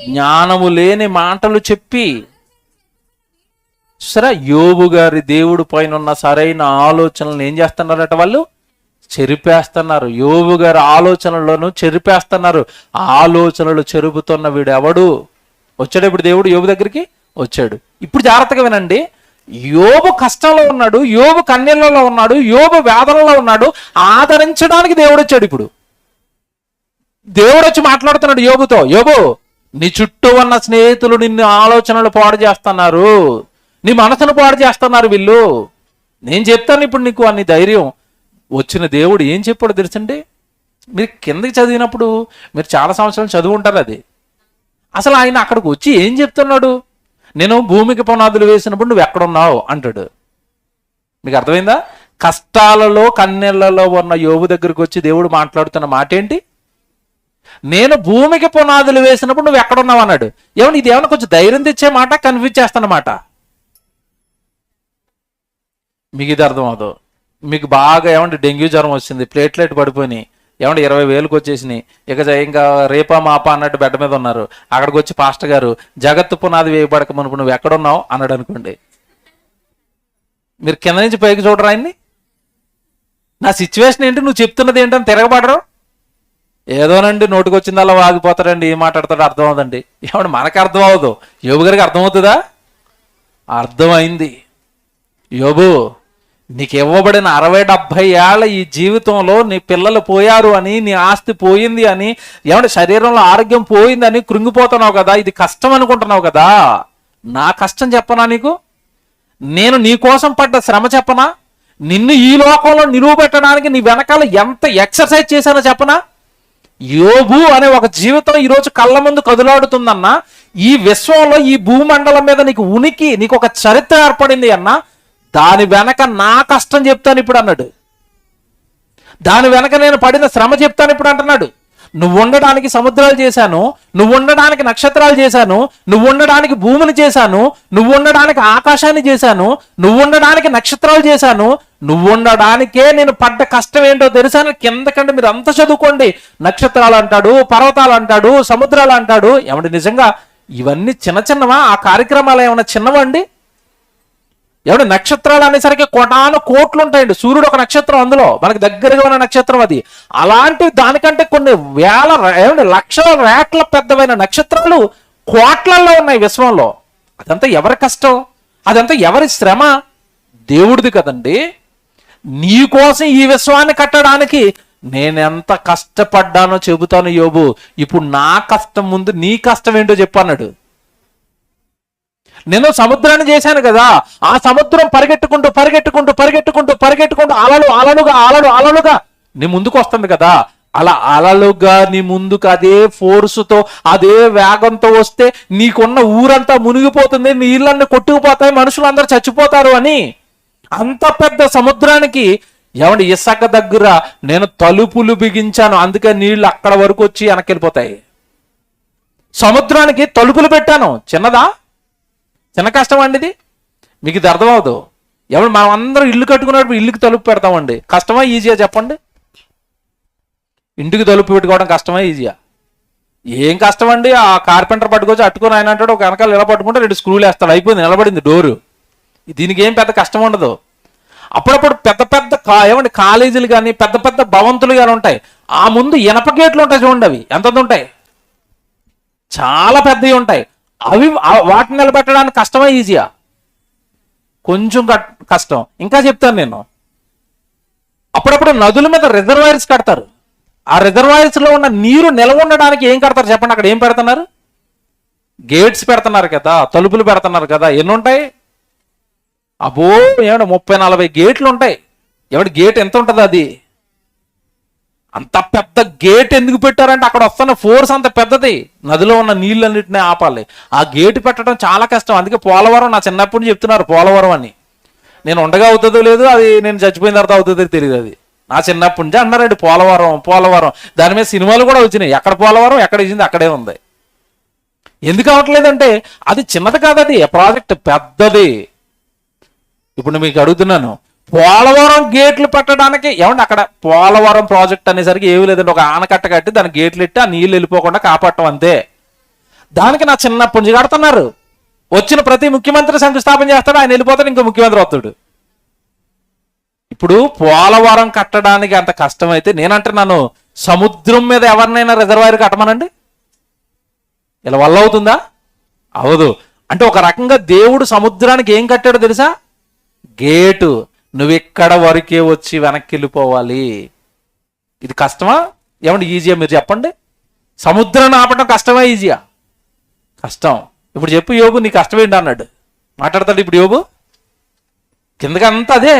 జ్ఞానము లేని మాటలు చెప్పి. సరే, యోబు గారి దేవుడు పైన ఉన్న సరైన ఆలోచనలను ఏం చేస్తున్నారట? వాళ్ళు చెరిపేస్తున్నారు. యోబు గారి ఆలోచనలను చెరిపేస్తున్నారు. ఆలోచనలు చెరుపుతున్న వీడు ఎవడు? వచ్చాడు ఇప్పుడు దేవుడు యోబు దగ్గరికి వచ్చాడు. ఇప్పుడు జాగ్రత్తగా వినండి. యోబు కష్టంలో ఉన్నాడు, యోబు కన్నీళ్లలో ఉన్నాడు, యోబు వేదనలో ఉన్నాడు. ఆదరించడానికి దేవుడు వచ్చాడు. ఇప్పుడు దేవుడు వచ్చి మాట్లాడుతున్నాడు యోబుతో. యోబు, నీ చుట్టూ ఉన్న స్నేహితులు నిన్ను ఆలోచనలు పాడు చేస్తున్నారు, నీ మనసును పాడు చేస్తున్నారు వీళ్ళు. నేను చెప్తాను ఇప్పుడు నీకు అన్ని ధైర్యం. వచ్చిన దేవుడు ఏం చెప్పాడో తెలుసండి? మీరు కిందకి చదివినప్పుడు మీరు చాలా సంవత్సరాలు చదువుంటారు అది. అసలు ఆయన అక్కడికి వచ్చి ఏం చెప్తున్నాడు? నేను భూమికి పునాదులు వేసినప్పుడు నువ్వు ఎక్కడున్నావు అంటాడు. మీకు అర్థమైందా? కష్టాలలో కన్నెళ్లలో ఉన్న యోబు దగ్గరికి వచ్చి దేవుడు మాట్లాడుతున్న మాట ఏంటి? నేను భూమికి పునాదులు వేసినప్పుడు నువ్వు ఎక్కడున్నావు అన్నాడు. ఏమన్నా ఇది ఏమన్నా కొంచెం ధైర్యం తెచ్చే మాట, కన్ఫ్యూజ్ చేస్తున్నమాట? మీకు ఇది అర్థం అవదు. మీకు బాగా ఏమంటే డెంగ్యూ జ్వరం వచ్చింది, ప్లేట్లెట్ పడిపోయినాయి, ఏమంటే 20,000కి వచ్చేసినాయి, ఇంకా రేపా మాపా అన్నట్టు బెడ్ మీద ఉన్నారు. అక్కడికి వచ్చి పాస్టర్ గారు జగత్తు పునాది వేయబడక మునుపు నువ్వు ఎక్కడున్నావు అన్నాడు అనుకోండి, మీరు కింద నుంచి పైకి చూడరు ఆయన్ని? నా సిచ్యువేషన్ ఏంటి, నువ్వు చెప్తున్నది ఏంటని తిరగబడరు? ఏదోనండి నోటికి వచ్చిందల్లా వాగిపోతాడండి, ఏం మాట్లాడతాడో అర్థం అవుదండి. ఏమంటే మనకు అర్థం అవ్వదు, యోబు గారికి అర్థమవుతుందా? అర్థమైంది. యోబు, నీకు ఇవ్వబడిన 60-70 ఏళ్ల ఈ జీవితంలో నీ పిల్లలు పోయారు అని, నీ ఆస్తి పోయింది అని, ఏమంటే శరీరంలో ఆరోగ్యం పోయిందని కృంగిపోతున్నావు కదా, ఇది కష్టం అనుకుంటున్నావు కదా. నా కష్టం చెప్పనా నీకు? నేను నీ కోసం పడ్డ శ్రమ చెప్పనా? నిన్ను ఈ లోకంలో నిలువ పెట్టడానికి నీ వెనకాల ఎంత ఎక్సర్సైజ్ చేశానో చెప్పనా? యోబు అనే ఒక జీవితం ఈరోజు కళ్ళ ముందు కదులాడుతుందన్నా, ఈ విశ్వంలో ఈ భూమండలం మీద నీకు ఉనికి, నీకు ఒక చరిత్ర ఏర్పడింది అన్నా, దాని వెనక నా కష్టం చెప్తాను ఇప్పుడు అన్నాడు. దాని వెనక నేను పడిన శ్రమ చెప్తాను ఇప్పుడు అంటున్నాడు. నువ్వు ఉండడానికి సముద్రాలు చేశాను, నువ్వు ఉండడానికి నక్షత్రాలు చేశాను, నువ్వు ఉండడానికి భూమిని చేశాను, నువ్వు ఉండడానికి ఆకాశాన్ని చేశాను, నువ్వు ఉండడానికి నక్షత్రాలు చేశాను, నువ్వు ఉండడానికే నేను పడ్డ కష్టం ఏంటో తెలుసా? కిందకంటే మీరు అంత చదువుకోండి. నక్షత్రాలు అంటాడు, పర్వతాలు అంటాడు, సముద్రాలు అంటాడు. ఏమంటే నిజంగా ఇవన్నీ చిన్న చిన్నవా? ఆ కార్యక్రమాలు ఏమన్నా చిన్నవండి? ఏమంటే నక్షత్రాలు అనేసరికి కోట్లు ఉంటాయండి. సూర్యుడు ఒక నక్షత్రం, అందులో మనకి దగ్గరగా ఉన్న నక్షత్రం అది. అలాంటి దానికంటే కొన్ని ఏమంటే లక్షల రేట్ల పెద్దవైన నక్షత్రాలు కోట్లల్లో ఉన్నాయి విశ్వంలో. అదంతా ఎవరి కష్టం? అదంతా ఎవరి శ్రమ? దేవుడిది కదండి. నీ కోసం ఈ విశ్వాన్ని కట్టడానికి నేనెంత కష్టపడ్డానో చెబుతాను యోబు. ఇప్పుడు నా కష్టం ముందు నీ కష్టం ఏంటో చెప్పన్నాడు. నేను సముద్రాన్ని చేశాను కదా, ఆ సముద్రం పరిగెట్టుకుంటూ పరిగెట్టుకుంటూ పరిగెట్టుకుంటూ పరిగెట్టుకుంటూ అలలుగా నీ ముందుకు వస్తుంది కదా. అలా అలలుగా నీ ముందుకు అదే ఫోర్సుతో అదే వేగంతో వస్తే నీకున్న ఊరంతా మునిగిపోతుంది, నీ ఇళ్ళన్నీ కొట్టుకుపోతాయి, మనుషులందరూ చచ్చిపోతారు అని. అంత పెద్ద సముద్రానికి ఏమంటే ఇసక దగ్గర నేను తలుపులు బిగించాను, అందుకే నీళ్లు అక్కడ వరకు వచ్చి వెనక్కి. సముద్రానికి తలుపులు పెట్టాను. చిన్నదా? చిన్న కష్టం అండి ఇది? మీకు ఇది అర్థమవుదు. ఏమన్నా మనం అందరం ఇల్లు కట్టుకున్నప్పుడు ఇల్లుకి తలుపు పెడతామండి. కష్టమా ఈజీయా చెప్పండి? ఇంటికి తలుపు పెట్టుకోవడం కష్టమా ఈజీయా? ఏం కష్టం అండి? ఆ కార్పెంటర్ పట్టుకొచ్చి అట్టుకొని ఆయన అంటాడు, ఒక వెనకాల ఇలా పట్టుకుంటే 2 స్క్రూలు వేస్తాడు, అయిపోయింది, నిలబడింది డోరు. దీనికి ఏం పెద్ద కష్టం ఉండదు. అప్పుడప్పుడు పెద్ద పెద్ద ఏమంటే కాలేజీలు కానీ పెద్ద పెద్ద భవంతులు కానీ ఉంటాయి, ఆ ముందు ఇనప గేట్లు ఉంటాయి చూడండి. అవి ఎంత ఉంటాయి? చాలా పెద్దవి ఉంటాయి. అవి వాటిని నిలబెట్టడానికి కష్టమా ఈజీయా? కొంచెం కష్టం. ఇంకా చెప్తాను నేను. అప్పుడప్పుడు నదుల మీద రిజర్వాయర్స్ కడతారు. ఆ రిజర్వాయర్స్ లో ఉన్న నీరు నిల్వ ఉండడానికి ఏం కడతారు చెప్పండి? అక్కడ ఏం పెడుతున్నారు? గేట్స్ పెడుతున్నారు కదా, తలుపులు పెడుతున్నారు కదా. ఎన్ని ఉంటాయి? అబ్బో ఏమంటే 30-40 గేట్లు ఉంటాయి. ఏమంటే గేట్ ఎంత ఉంటుంది? అది అంత పెద్ద గేట్ ఎందుకు పెట్టారంటే అక్కడ వస్తున్న ఫోర్స్ అంత పెద్దది, నదిలో ఉన్న నీళ్ళన్నింటినీ ఆపాలి. ఆ గేటు పెట్టడం చాలా కష్టం. అందుకే పోలవరం, నా చిన్నప్పుడు చెప్తున్నారు పోలవరం అని. నేను ఉండగా అవుతుందో లేదు, అది నేను చచ్చిపోయిన తర్వాత అవుతుందో తెలియదు. అది నా చిన్నప్పటి నుంచి అన్నారండి పోలవరం. దాని మీద సినిమాలు కూడా వచ్చినాయి. ఎక్కడ పోలవరం ఎక్కడ ఇచ్చింది అక్కడే ఉంది. ఎందుకు అవ్వట్లేదంటే అది చిన్నది కాదు, అది ప్రాజెక్ట్ పెద్దది. ఇప్పుడు మీకు అడుగుతున్నాను, పోలవరం గేట్లు పెట్టడానికి ఏమంటే అక్కడ పోలవరం ప్రాజెక్ట్ అనేసరికి ఏమీ లేదండి, ఒక ఆనకట్ట కట్టి దానికి గేట్లు ఎట్టి ఆ నీళ్ళు వెళ్ళిపోకుండా కాపాడటం అంతే. దానికి నా చిన్నప్పటి నుంచి కడుతున్నారు. వచ్చిన ప్రతి ముఖ్యమంత్రి శంకుస్థాపన చేస్తాడు, ఆయన వెళ్ళిపోతాడు, ఇంకో ముఖ్యమంత్రి వస్తాడు. ఇప్పుడు పోలవరం కట్టడానికి అంత కష్టమైతే నేనంటున్నాను, సముద్రం మీద ఎవరినైనా రిజర్వాయర్ కట్టమనండి, ఇలా వల్ల అవుతుందా? అవదు. అంటే ఒక రకంగా దేవుడు సముద్రానికి ఏం కట్టాడో తెలుసా? గేటు. నువ్వు ఇక్కడ వరకే వచ్చి వెనక్కి వెళ్ళిపోవాలి. ఇది కష్టమా ఏమంటే ఈజీయా? మీరు చెప్పండి. సముద్రాన్ని ఆపటం కష్టమా ఈజీయా? కష్టం. ఇప్పుడు చెప్పు యోబు, నీ కష్టం ఏంటి అన్నాడు. మాట్లాడతాడు ఇప్పుడు యోబు. కిందకంతా అదే.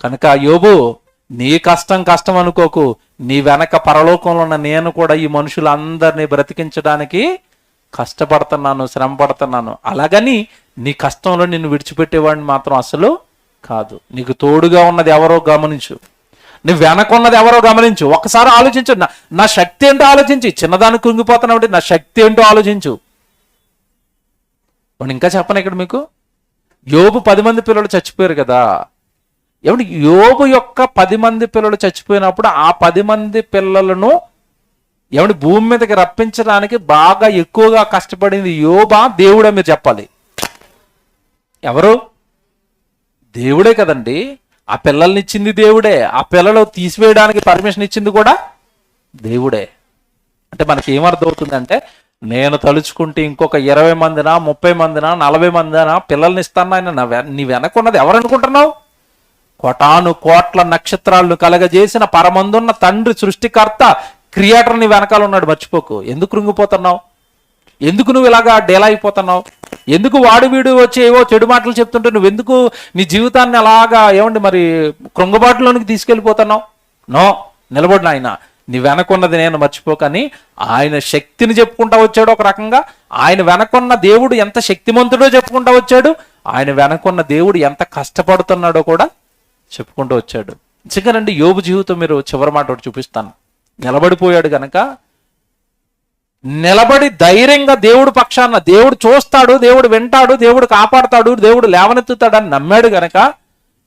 కనుక యోబు, నీ కష్టం అనుకోకు. నీ వెనక పరలోకంలో ఉన్న నేను కూడా ఈ మనుషులందరినీ బ్రతికించడానికి కష్టపడుతున్నాను, శ్రమ పడుతున్నాను. అలాగని నీ కష్టంలో నిన్ను విడిచిపెట్టేవాడిని మాత్రం అసలు కాదు. నీకు తోడుగా ఉన్నది ఎవరో గమనించు, నువ్వు వెనకున్నది ఎవరో గమనించు. ఒక్కసారి ఆలోచించు. నా శక్తి ఏంటో ఆలోచించి. చిన్నదానికి కుంగిపోతున్నావు, నా శక్తి ఏంటో ఆలోచించు. మనం ఇంకా చెప్పను ఇక్కడ మీకు. యోబు 10 మంది పిల్లలు చచ్చిపోయారు కదా. ఏమంటే యోబు యొక్క 10 మంది పిల్లలు చచ్చిపోయినప్పుడు ఆ 10 మంది పిల్లలను ఏమంటే భూమి మీదకి రప్పించడానికి బాగా ఎక్కువగా కష్టపడింది యోబా, దేవుడా? మీరు చెప్పాలి. ఎవరు? దేవుడే కదండి. ఆ పిల్లల్ని ఇచ్చింది దేవుడే, ఆ పిల్లలు తీసివేయడానికి పర్మిషన్ ఇచ్చింది కూడా దేవుడే. అంటే మనకి ఏమర్థమవుతుందంటే, నేను తలుచుకుంటే ఇంకొక 20 మందినా 30 మందినా 40 మందినా పిల్లల్ని ఇస్తాను ఆయన. నీ వెనకున్నది ఎవరనుకుంటున్నావు? కోటాను కోట్ల నక్షత్రాలను కలగజేసిన పరమందున్న తండ్రి, సృష్టికర్త, క్రియేటర్ నీ వెనకాల ఉన్నాడు. మర్చిపోకు. ఎందుకు కృంగిపోతున్నావు? ఎందుకు నువ్వు ఇలాగా డేలా అయిపోతున్నావు? ఎందుకు వాడు వీడు వచ్చి ఏవో చెడు మాటలు చెప్తుంటే నువ్వెందుకు నీ జీవితాన్ని అలాగా ఏమండి మరి కృంగబాటులోనికి తీసుకెళ్ళిపోతున్నావు? నో, నిలబడిన ఆయన. నీ వెనకున్నది నేను మర్చిపోకని ఆయన శక్తిని చెప్పుకుంటా వచ్చాడు. ఒక రకంగా ఆయన వెనకున్న దేవుడు ఎంత శక్తిమంతుడో చెప్పుకుంటా వచ్చాడు. ఆయన వెనకున్న దేవుడు ఎంత కష్టపడుతున్నాడో కూడా చెప్పుకుంటూ వచ్చాడు. నిజంగానండి యోబు జీవితం మీరు చివరి మాట ఒకటి చూపిస్తాను. నిలబడిపోయాడు గనక, నిలబడి ధైర్యంగా దేవుడు పక్షాన, దేవుడు చూస్తాడు, దేవుడు వింటాడు, దేవుడు కాపాడుతాడు, దేవుడు లేవనెత్తుతాడని నమ్మాడు గనక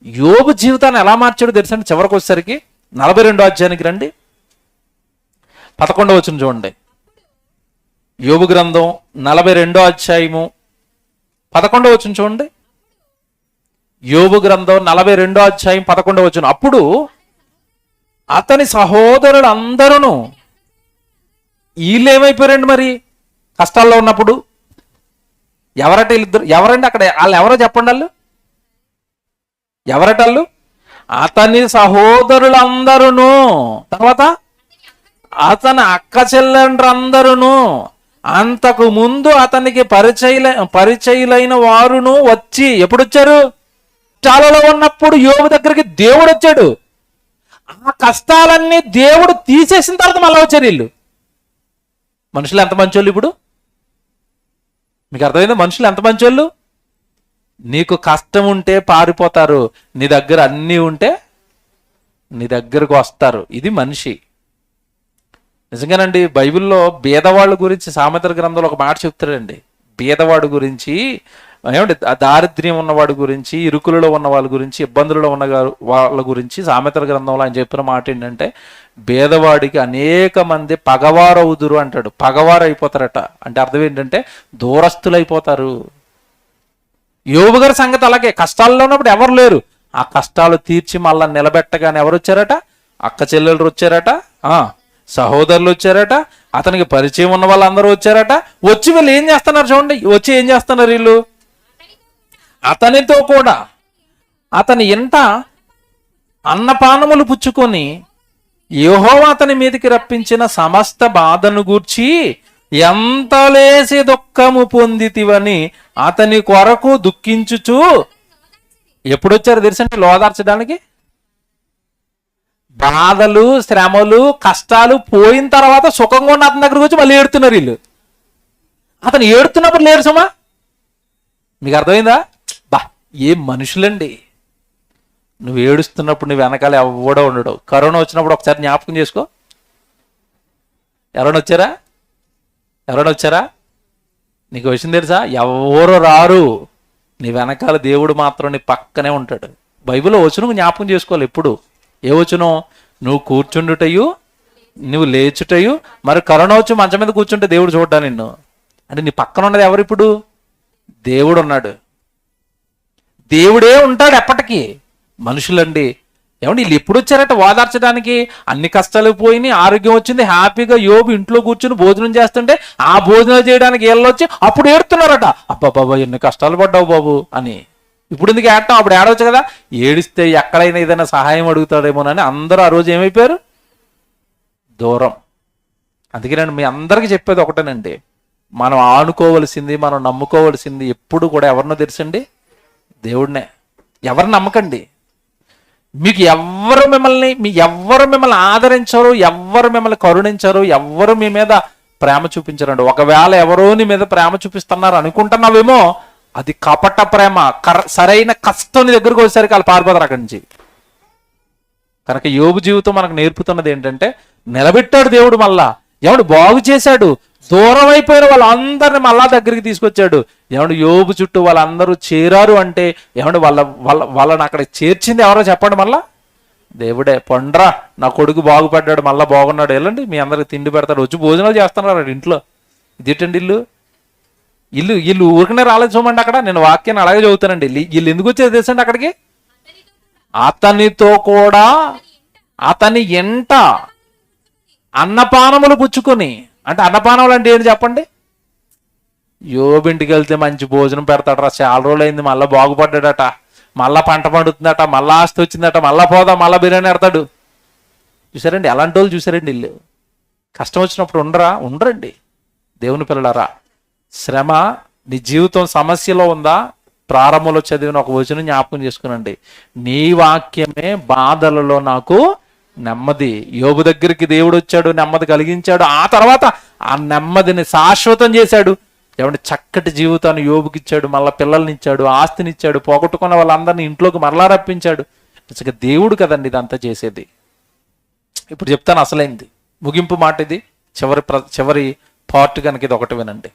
యోబు జీవితాన్ని ఎలా మార్చాడు తెలుసండి? చివరికి వచ్చేసరికి 42వ అధ్యాయానికి రండి, 11వ వచనం చూడండి. యోబు గ్రంథం 42వ అధ్యాయము 11వ వచనం చూడండి. యోబు గ్రంథం 42వ అధ్యాయం 11వ వచనం. అప్పుడు అతని సహోదరులందరూ, వీళ్ళు ఏమైపోయారండి మరి కష్టాల్లో ఉన్నప్పుడు? ఎవరట వీళ్ళిద్దరు? ఎవరండి అక్కడ? వాళ్ళు ఎవరో చెప్పండి. వాళ్ళు ఎవరట? వాళ్ళు అతని సహోదరులందరూ, తర్వాత అతని అక్క చెల్లెండ్రందరూ, అంతకు ముందు అతనికి పరిచయులైన వారును వచ్చి, ఎప్పుడు వచ్చారు? కష్టాలలో ఉన్నప్పుడు యోబు దగ్గరికి దేవుడు వచ్చాడు. ఆ కష్టాలన్నీ దేవుడు తీసేసిన తర్వాత మళ్ళీ వచ్చారు వీళ్ళు. మనుషులు ఎంత మంచోళ్ళు! ఇప్పుడు మీకు అర్థమైందా? మనుషులు ఎంత మంచోళ్ళు! నీకు కష్టం ఉంటే పారిపోతారు, నీ దగ్గర అన్నీ ఉంటే నీ దగ్గరకు వస్తారు. ఇది మనిషి. నిజంగానండి బైబిల్లో బీదవాళ్ళ గురించి సామెతల గ్రంథంలో ఒక మాట చెప్తారండి. బీదవాడు గురించి, ఏమంటే దారిద్ర్యం ఉన్నవాడి గురించి, ఇరుకులలో ఉన్న వాళ్ళ గురించి, ఇబ్బందులలో ఉన్న వాళ్ళ గురించి సామెతల గ్రంథంలో ఆయన చెప్పిన మాట ఏంటంటే, బీదవాడికి అనేక మంది పగవారవుదురు అంటాడు. పగవారు అయిపోతారట. అంటే అర్థం ఏంటంటే దూరస్తులైపోతారు. యోబు గారి సంగతి అలాగే. కష్టాల్లో ఉన్నప్పుడు ఎవరు లేరు, ఆ కష్టాలు తీర్చి మళ్ళా నిలబెట్టగానే ఎవరు వచ్చారట? అక్క చెల్లెలు వచ్చారట, సహోదరులు వచ్చారట, అతనికి పరిచయం ఉన్న వాళ్ళందరూ వచ్చారట. వచ్చి వీళ్ళు ఏం చేస్తున్నారు చూడండి. వచ్చి ఏం చేస్తున్నారు వీళ్ళు? అతనితో కూడా అతని ఇంట అన్నపానములు పుచ్చుకొని యెహోవా అతని మీదకి రప్పించిన సమస్త బాధను గూర్చి ఎంత లేసి దుఃఖము పొందితివని అతని కొరకు దుఃఖించుచు. ఎప్పుడొచ్చారు తెలుసండి లోదార్చడానికి? బాధలు, శ్రమలు, కష్టాలు పోయిన తర్వాత సుఖంగా ఉన్న అతని దగ్గరకు వచ్చి మళ్ళీ ఏడుతున్నారు వీళ్ళు. అతను ఏడుతున్నప్పుడు లేరు సుమా. మీకు అర్థమైందా? బా, ఏం మనుషులండి! నువ్వు ఏడుస్తున్నప్పుడు నువ్వు వెనకాల ఎవడో ఉండడు. కరోనా వచ్చినప్పుడు ఒకసారి జ్ఞాపకం చేసుకో. ఎవరైనా వచ్చారా? నీకు విషయం తెలుసా? ఎవరు రారు, నీ వెనకాల దేవుడు మాత్రం నీ పక్కనే ఉంటాడు. బైబిల్లో వచనం జ్ఞాపకం చేసుకోవాలి ఎప్పుడు. ఏ వచనం? నువ్వు కూర్చుండుటయు, నువ్వు లేచుటయు. మరి కరోనా వచ్చి మంచం మీద కూర్చుంటే దేవుడు చూడ్డా నిన్ను? అంటే నీ పక్కన ఉన్నది ఎవరు? ఇప్పుడు దేవుడు ఉన్నాడు. దేవుడే ఉంటాడు ఎప్పటికీ. మనుషులండి ఏమండి వీళ్ళు ఎప్పుడు వచ్చారట ఓదార్చడానికి? అన్ని కష్టాలు పోయినాయి, ఆరోగ్యం వచ్చింది, హ్యాపీగా యోబు ఇంట్లో కూర్చుని భోజనం చేస్తుంటే ఆ భోజనం చేయడానికి వీళ్ళు వచ్చి అప్పుడు ఏడుతున్నారట. అబ్బా బాబా ఎన్ని కష్టాలు పడ్డావు బాబు అని. ఇప్పుడు ఎందుకు ఏడటం? అప్పుడు ఏడవచ్చు కదా. ఏడిస్తే ఎక్కడైనా ఏదైనా సహాయం అడుగుతాడేమోనని అందరూ ఆ రోజు ఏమైపోయారు? దూరం. అందుకేనండి మీ అందరికీ చెప్పేది ఒకటేనండి, మనం ఆనుకోవలసింది, మనం నమ్ముకోవలసింది ఎప్పుడు కూడా ఎవరినో తెలుసండి? దేవుడినే. ఎవరిని నమ్మకండి. మీకు ఎవ్వరు మిమ్మల్ని ఆదరించరు, ఎవ్వరు మిమ్మల్ని కరుణించరు, ఎవ్వరు మీ మీద ప్రేమ చూపించరండి. ఒకవేళ ఎవరో నీ మీద ప్రేమ చూపిస్తున్నారు అనుకుంటున్నావేమో, అది కపట ప్రేమ. సరైన కష్టం దగ్గరకు వచ్చేసరికి వాళ్ళు పారిపోతారు అక్కడి నుంచి. కనుక యోబు జీవితం మనకు నేర్పుతున్నది ఏంటంటే, నిలబెట్టాడు దేవుడు, మళ్ళా ఎవడు బాగు చేశాడు, దూరం అయిపోయిన వాళ్ళందరినీ మళ్ళా దగ్గరికి తీసుకొచ్చాడు. ఎవడు యోబు చుట్టూ వాళ్ళందరూ చేరారు అంటే ఎవడు వాళ్ళని అక్కడ చేర్చింది ఎవరో చెప్పండి? మళ్ళా దేవుడే. పండ్రా, నా కొడుకు బాగుపడ్డాడు, మళ్ళా బాగున్నాడు, వెళ్ళండి మీ అందరికి తిండి పెడతాడు, వచ్చి భోజనాలు చేస్తున్నారు ఇంట్లో. ఇదేంటండి ఇల్లు ఊరికనే రాలేదు చూడండి. అక్కడ నేను వాక్యాన్ని అలాగే చదువుతానండి. వీళ్ళు ఎందుకు వచ్చేది తెలుసండి అక్కడికి? అతనితో కూడా అతని ఎంట అన్నపానములు పుచ్చుకొని. అంటే అన్నపానములు అంటే ఏంటి చెప్పండి? యోబింటికి వెళ్తే మంచి భోజనం పెడతాడరా, చాలా రోజులు అయింది, మళ్ళీ బాగుపడ్డాడట, మళ్ళా పంట పండుతుందట, మళ్ళా ఆస్తి వచ్చిందట, మళ్ళా పోదా, మళ్ళా బిర్యానీ పెడతాడు. చూసారండి ఎలాంటి వాళ్ళు? చూసారండి ఇల్లు కష్టం వచ్చినప్పుడు ఉండరండి. దేవుని పిల్లలారా, శ్రమ నీ జీవితం సమస్యలో ఉందా? ప్రారంభంలో చదివిన ఒక వచనం జ్ఞాపకం చేసుకునండి. నీ వాక్యమే బాధలలో నాకు నెమ్మది. యోబు దగ్గరికి దేవుడు వచ్చాడు, నెమ్మది కలిగించాడు. ఆ తర్వాత ఆ నెమ్మదిని శాశ్వతం చేశాడు. ఏమంటే చక్కటి జీవితాన్ని యోబుకి ఇచ్చాడు, మళ్ళీ పిల్లల్ని ఇచ్చాడు, ఆస్తినిచ్చాడు, పోగొట్టుకున్న వాళ్ళందరినీ ఇంట్లోకి మరలా రప్పించాడు. నిజంగా దేవుడు కదండి ఇదంతా చేసేది. ఇప్పుడు చెప్తాను అసలైంది, ముగింపు మాట ఇది, చివరి పార్ట్ కనుక ఇది ఒకటి వినండి.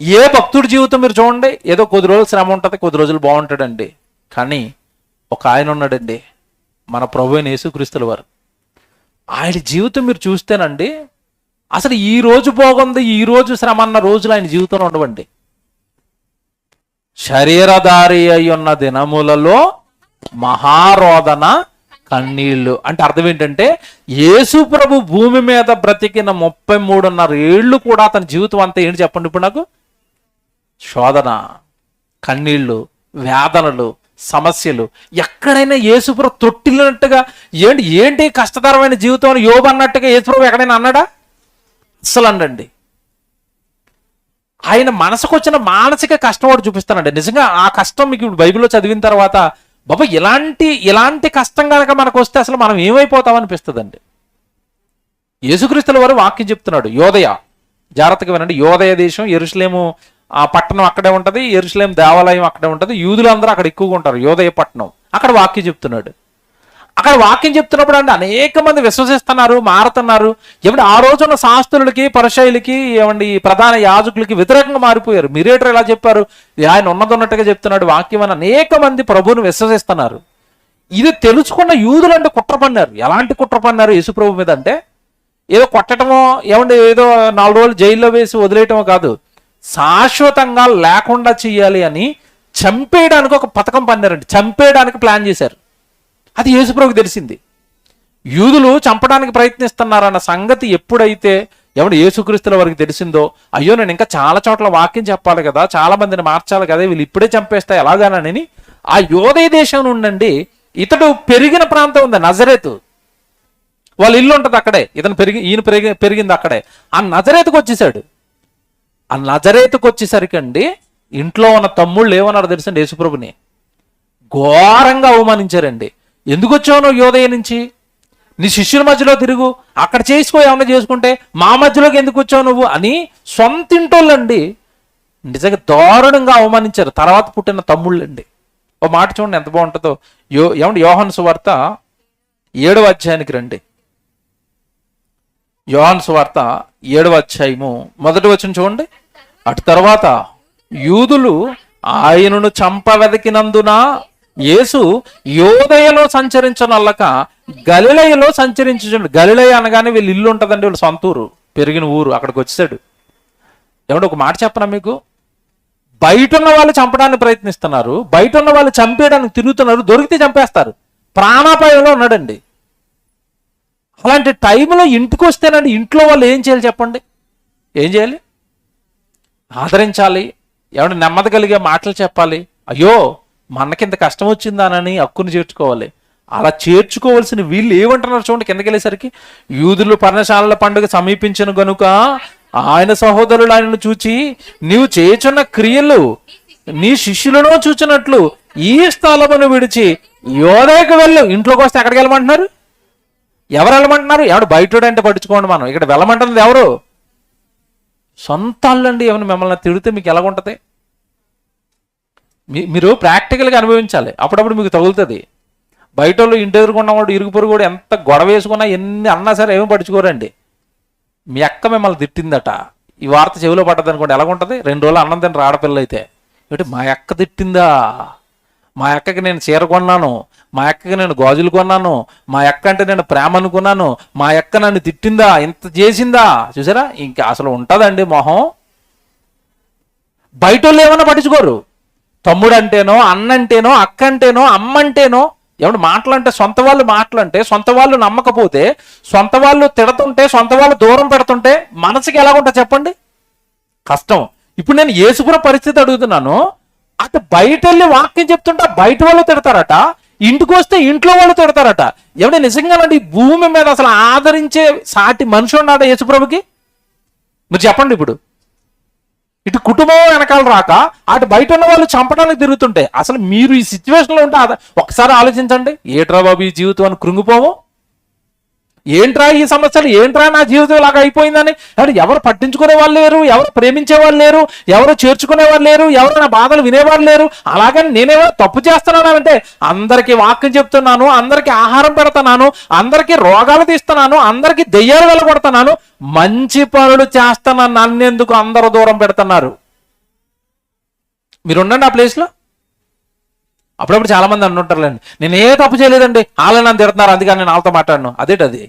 ఏ భక్తుడి జీవితం మీరు చూడండి, ఏదో కొద్ది రోజులు శ్రమ ఉంటుంది, కొద్ది రోజులు బాగుంటాడండి. కానీ ఒక ఆయన ఉన్నాడండి, మన ప్రభు అయిన యేసుక్రీస్తుల వారు. ఆయన జీవితం మీరు చూస్తేనండి, అసలు ఈ రోజు బాగుంది, ఈ రోజు శ్రమ అన్న రోజులు ఆయన జీవితంలో ఉండవండి. శరీరధారి అయి ఉన్న దినములలో మహారోదన కన్నీళ్ళు. అంటే అర్థం ఏంటంటే, యేసు ప్రభు భూమి మీద బ్రతికిన 33.5 ఏళ్ళు కూడా అతని జీవితం అంతా ఏంటి చెప్పండి ఇప్పుడు నాకు? శోధన, కన్నీళ్ళు, వేదనలు, సమస్యలు. ఎక్కడైనా యేసుప్రభు తొట్టిల్లినట్టుగా ఏంటి కష్టతరమైన జీవితం యోబు అన్నట్టుగా యేసుప్రభు ఎక్కడైనా అన్నాడా? అస్సలు అండండి. ఆయన మనసుకు వచ్చిన మానసిక కష్టం వాడు చూపిస్తానండి. నిజంగా ఆ కష్టం మీకు ఇప్పుడు బైబిల్లో చదివిన తర్వాత, బాబా ఇలాంటి కష్టం కనుక మనకు వస్తే అసలు మనం ఏమైపోతాం అనిపిస్తుందండి. యేసుక్రీస్తుల వారు వాక్యం చెప్తున్నాడు. యోదయ, జాగ్రత్తగా వినండి. యోదయ దేశం, యెరూషలేము ఆ పట్టణం అక్కడే ఉంటుంది, యెరూషలేం దేవాలయం అక్కడే ఉంటుంది, యూదులందరూ అక్కడ ఎక్కువగా ఉంటారు. యోదయ పట్టణం, అక్కడ వాక్యం చెప్తున్నాడు. అక్కడ వాక్యం చెప్తున్నప్పుడు అంటే అనేక మంది విశ్వసిస్తున్నారు, మారుతున్నారు. ఏమంటే ఆ రోజున్న శాస్త్రులకి, పరిసయ్యులకి, ఏమండి ప్రధాన యాజకులకి వ్యతిరేకంగా మారిపోయారు. మీరేటర్ ఎలా చెప్పారు, ఆయన ఉన్నట్టుగా చెప్తున్నాడు వాక్యం అని అనేక మంది ప్రభువుని విశ్వసిస్తున్నారు. ఇది తెలుసుకున్న యూదులు అంటే కుట్ర పన్నారు. ఎలాంటి కుట్ర పన్నారు యేసు ప్రభు మీద అంటే, ఏదో కొట్టడమో, ఏమంటే ఏదో 4 రోజులు జైల్లో వేసి వదిలేయటమో కాదు, శాశ్వతంగా లేకుండా చెయ్యాలి అని చంపేయడానికి ఒక పథకం పన్నారండి. చంపేయడానికి ప్లాన్ చేశారు. అది యేసుప్రభుకి తెలిసింది. యూదులు చంపడానికి ప్రయత్నిస్తున్నారన్న సంగతి ఎప్పుడైతే యేసుక్రీస్తుల వారికి తెలిసిందో, అయ్యో నేను ఇంకా చాలా చోట్ల వాక్యం చెప్పాలి కదా, చాలా మందిని మార్చాలి కదా, వీళ్ళు ఇప్పుడే చంపేస్తా ఎలాగానని ఆ యోదయ దేశం నుండి ఇతడు పెరిగిన ప్రాంతం ఉంది నజరేతు, వాళ్ళ ఇల్లు ఉంటుంది అక్కడే, ఈయన పెరిగింది అక్కడే. ఆ నజరేతుకు వచ్చేసాడు. ఆ నజరేతుకు వచ్చేసరికి అండి ఇంట్లో ఉన్న తమ్ముళ్ళు ఏమన్నారు తెలుసండి, యేసుప్రభుని ఘోరంగా అవమానించారండి. ఎందుకు వచ్చావు నువ్వు యోదయ నుంచి? నీ శిష్యుల మధ్యలో తిరుగు, అక్కడ చేసుకో, ఏమన్నా చేసుకుంటే మా మధ్యలోకి ఎందుకు వచ్చావు నువ్వు అని సొంత ఇంటోళ్ళండి నిజంగా దారుణంగా అవమానించారు. తర్వాత పుట్టిన తమ్ముళ్ళండి. ఓ మాట చూడండి ఎంత బాగుంటుందో. యోహాను సువార్త 7వ అధ్యాయానికి రండి. యోహాను సువార్త 7వ అధ్యాయము 1వ వచనం చూడండి. అటు తర్వాత యూదులు ఆయనను చంపవెదకినందున యేసు యోదయలో సంచరించనల్లక గలిలయలో సంచరించుండు. గలిలయ అనగానే వీళ్ళు ఇల్లు ఉంటుందండి, వీళ్ళు సొంత ఊరు, పెరిగిన ఊరు, అక్కడికి వచ్చాడు. ఒక మాట చెప్పనా మీకు, బయట ఉన్న వాళ్ళు చంపడానికి ప్రయత్నిస్తున్నారు, బయట ఉన్న వాళ్ళు చంపేయడానికి తిరుగుతున్నారు, దొరికితే చంపేస్తారు. ప్రాణాపాయంలో ఉన్నాడండి. అలాంటి టైంలో ఇంటికి వస్తేనండి ఇంట్లో వాళ్ళు ఏం చేయాలి చెప్పండి? ఏం చేయాలి? ఆదరించాలి, నెమ్మది కలిగే మాటలు చెప్పాలి. అయ్యో మనకింత కష్టం వచ్చిందానని హక్కును చేర్చుకోవాలి. అలా చేర్చుకోవాల్సిన వీళ్ళు ఏమంటున్నారు చూడండి కిందకి వెళ్ళేసరికి, యూదులు పర్ణశాలల పండుగ సమీపించిన గనుక ఆయన సహోదరులు ఆయనను చూచి, నీవు చేయుచున్న క్రియలు నీ శిష్యులను చూచినట్లు ఈ స్థలమును విడిచి యోదయకు వెళ్ళు. ఇంట్లోకి వస్తే ఎక్కడికి వెళ్ళమంటున్నారు? ఎవరు వెళ్ళమంటున్నారు? బయటోడంటే పట్టించుకోండి, మనం ఇక్కడ వెళ్ళమంటున్నది ఎవరు? సొంత వాళ్ళండి. మిమ్మల్ని తిడితే మీకు ఎలాగుంటది? మీరు ప్రాక్టికల్గా అనుభవించాలి, అప్పుడప్పుడు మీకు తగులుతుంది. బయట వాళ్ళు ఇంటి ఎదుర్కొన్నవాడు ఇరుగు పొరుగు కూడా ఎంత గొడవ వేసుకున్నా ఎన్ని అన్నా సరే ఏమీ పట్టించుకోరండి. మీ అక్క మిమ్మల్ని తిట్టిందట, ఈ వార్త చెవిలో పడ్డది అనుకోండి, ఎలాగుంటుంది? 2 రోజులు అన్నం తిని ఆడపిల్ల అయితే ఏంటి మా అక్క తిట్టిందా, మా అక్కకి నేను చీర కొన్నాను, మా అక్కకి నేను గాజులు కొన్నాను, మా అక్క అంటే నేను ప్రేమ అనుకున్నాను, మా అక్క నన్ను తిట్టిందా, ఇంత చేసిందా. చూసారా, ఇంకా అసలు ఉంటుందండి మొహం. బయట వాళ్ళు ఏమన్నా పట్టించుకోరు. తమ్ముడు అంటేనో, అన్న అంటేనో, అక్క అంటేనో, అమ్మ అంటేనో, ఏమంటే మాటలంటే సొంత వాళ్ళు మాటలంటే, సొంత వాళ్ళు నమ్మకపోతే, సొంత వాళ్ళు తిడుతుంటే, సొంత వాళ్ళు దూరం పెడుతుంటే మనసుకి ఎలా ఉంటుంది చెప్పండి? కష్టం. ఇప్పుడు నేను యేసుపుర పరిస్థితి అడుగుతున్నాను. అటు బయట వెళ్ళి వాక్యం చెప్తుంటే బయట వాళ్ళు తిడతారట, ఇంటికి వస్తే ఇంట్లో వాళ్ళు తిడతారట. ఏమంటే నిజంగానండి, ఈ భూమి మీద అసలు ఆదరించే సాటి మనిషి ఉన్నాడా యేసుప్రభుకి? మీరు చెప్పండి. ఇప్పుడు ఇటు కుటుంబం వెనకాల రాక అటు బయట ఉన్న వాళ్ళు చంపడానికి తిరుగుతుంటే అసలు మీరు ఈ సిచ్యువేషన్లో ఉంటే ఒకసారి ఆలోచించండి. ఏట్రా బాబు ఈ జీవితం అని కృంగిపోము? ఏంట్రా ఈ సమస్యలు, ఏంట్రా నా జీవితం ఇలాగ అయిపోయిందని? అంటే ఎవరు పట్టించుకునే వాళ్ళు లేరు, ఎవరు ప్రేమించే వాళ్ళు లేరు, ఎవరు చేర్చుకునే వాళ్ళు లేరు, ఎవరు నా బాధలు వినేవాళ్ళు లేరు. అలాగని నేనేమో తప్పు చేస్తున్నానంటే అందరికీ వాక్యం చెప్తున్నాను, అందరికీ ఆహారం పెడుతున్నాను, అందరికీ రోగాలు తీస్తున్నాను, అందరికీ దెయ్యాలు వెళ్ళగొడుతున్నాను, మంచి పనులు చేస్తున్నాను, నన్నెందుకు అందరూ దూరం పెడుతున్నారు? మీరుండండి ఆ ప్లేస్లో. అప్పుడప్పుడు చాలా మంది అంటుంటారులేండి, నేను ఏ తప్పు చేయలేదండి, వాళ్ళని నన్ను తిడుతున్నారు అందుకని నేను వాళ్ళతో మాట్లాడను. అదేంటది?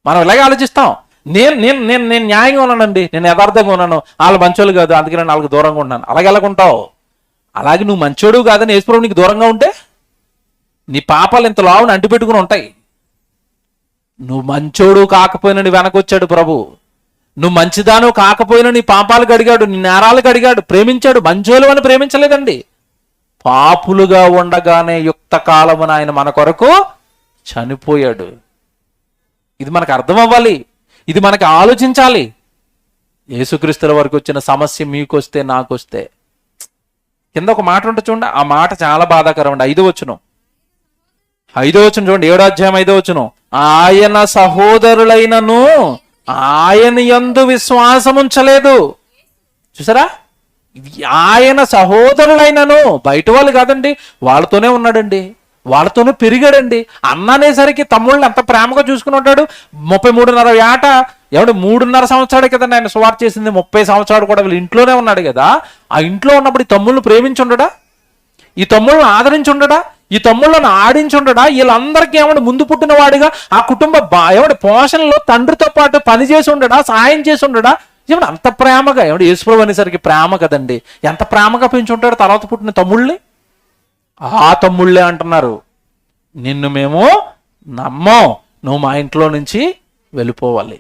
మనం ఇలాగే ఆలోచిస్తాం. నేను నేను నేను నేను న్యాయంగా ఉన్నానండి, నేను యథార్థంగా ఉన్నాను, వాళ్ళు మంచోళ్ళు కాదు అందుకే నేను వాళ్ళకి దూరంగా ఉన్నాను. అలాగే ఎలాగుంటావు? అలాగే నువ్వు మంచోడు కాదని యేసుప్రభు నీకు దూరంగా ఉంటే నీ పాపాలు ఇంత లావుని అంటిపెట్టుకుని ఉంటాయి. నువ్వు మంచోడు కాకపోయినా నీ వెనకొచ్చాడు ప్రభు. నువ్వు మంచిదాను కాకపోయినా నీ పాపాలు కడిగాడు, నీ నేరాలు కడిగాడు, ప్రేమించాడు. మంచోలు అని ప్రేమించలేదండి, పాపులుగా ఉండగానే యుక్త కాలమున ఆయన మన కొరకు చనిపోయాడు. ఇది మనకు అర్థం అవ్వాలి, ఇది మనకి ఆలోచించాలి. యేసుక్రీస్తుల వరకు వచ్చిన సమస్య మీకొస్తే నాకొస్తే, కింద ఒక మాట ఉంటుంది చూడండి, ఆ మాట చాలా బాధాకరం అండి. 5వ వచనం చూడండి, 7వ అధ్యాయం 5వ వచనం. ఆయన సహోదరులైనను ఆయన యందు విశ్వాసం ఉంచలేదు. చూసారా, ఆయన సహోదరులైనను, బయట వాళ్ళు కాదండి, వాళ్ళతోనే ఉన్నాడండి, వాళ్ళతోనే పెరిగాడండి. అన్న అనేసరికి తమ్ముళ్ళని ఎంత ప్రేమగా చూసుకుని ఉంటాడు. 33.5 ఏట, 3.5 సంవత్సరాలు కదండి ఆయన సువార్త చేసింది. 30 సంవత్సరాలు కూడా వీళ్ళు ఇంట్లోనే ఉన్నాడు కదా. ఆ ఇంట్లో ఉన్నప్పుడు ఈ తమ్ముళ్ళని ప్రేమించి ఉండడా, ఈ తమ్ముళ్ళని ఆదరించి ఉండడా, ఈ తమ్ముళ్ళను ఆడించి ఉండడా? వీళ్ళందరికీ ముందు పుట్టిన వాడిగా ఆ కుటుంబ పోషణలో తండ్రితో పాటు పని చేసి ఉండడా, సాయం చేసి ఉండడా? అంత ప్రేమగా యేసుప్రభు అనేసరికి ప్రేమ కదండి, ఎంత ప్రేమగా పెంచుంటాడు తర్వాత పుట్టిన తమ్ముళ్ళని. ఆ తమ్ముళ్ళే అంటున్నారు, నిన్ను మేము నమ్మం, నువ్వు మా ఇంట్లో నుంచి వెళ్ళిపోవాలి.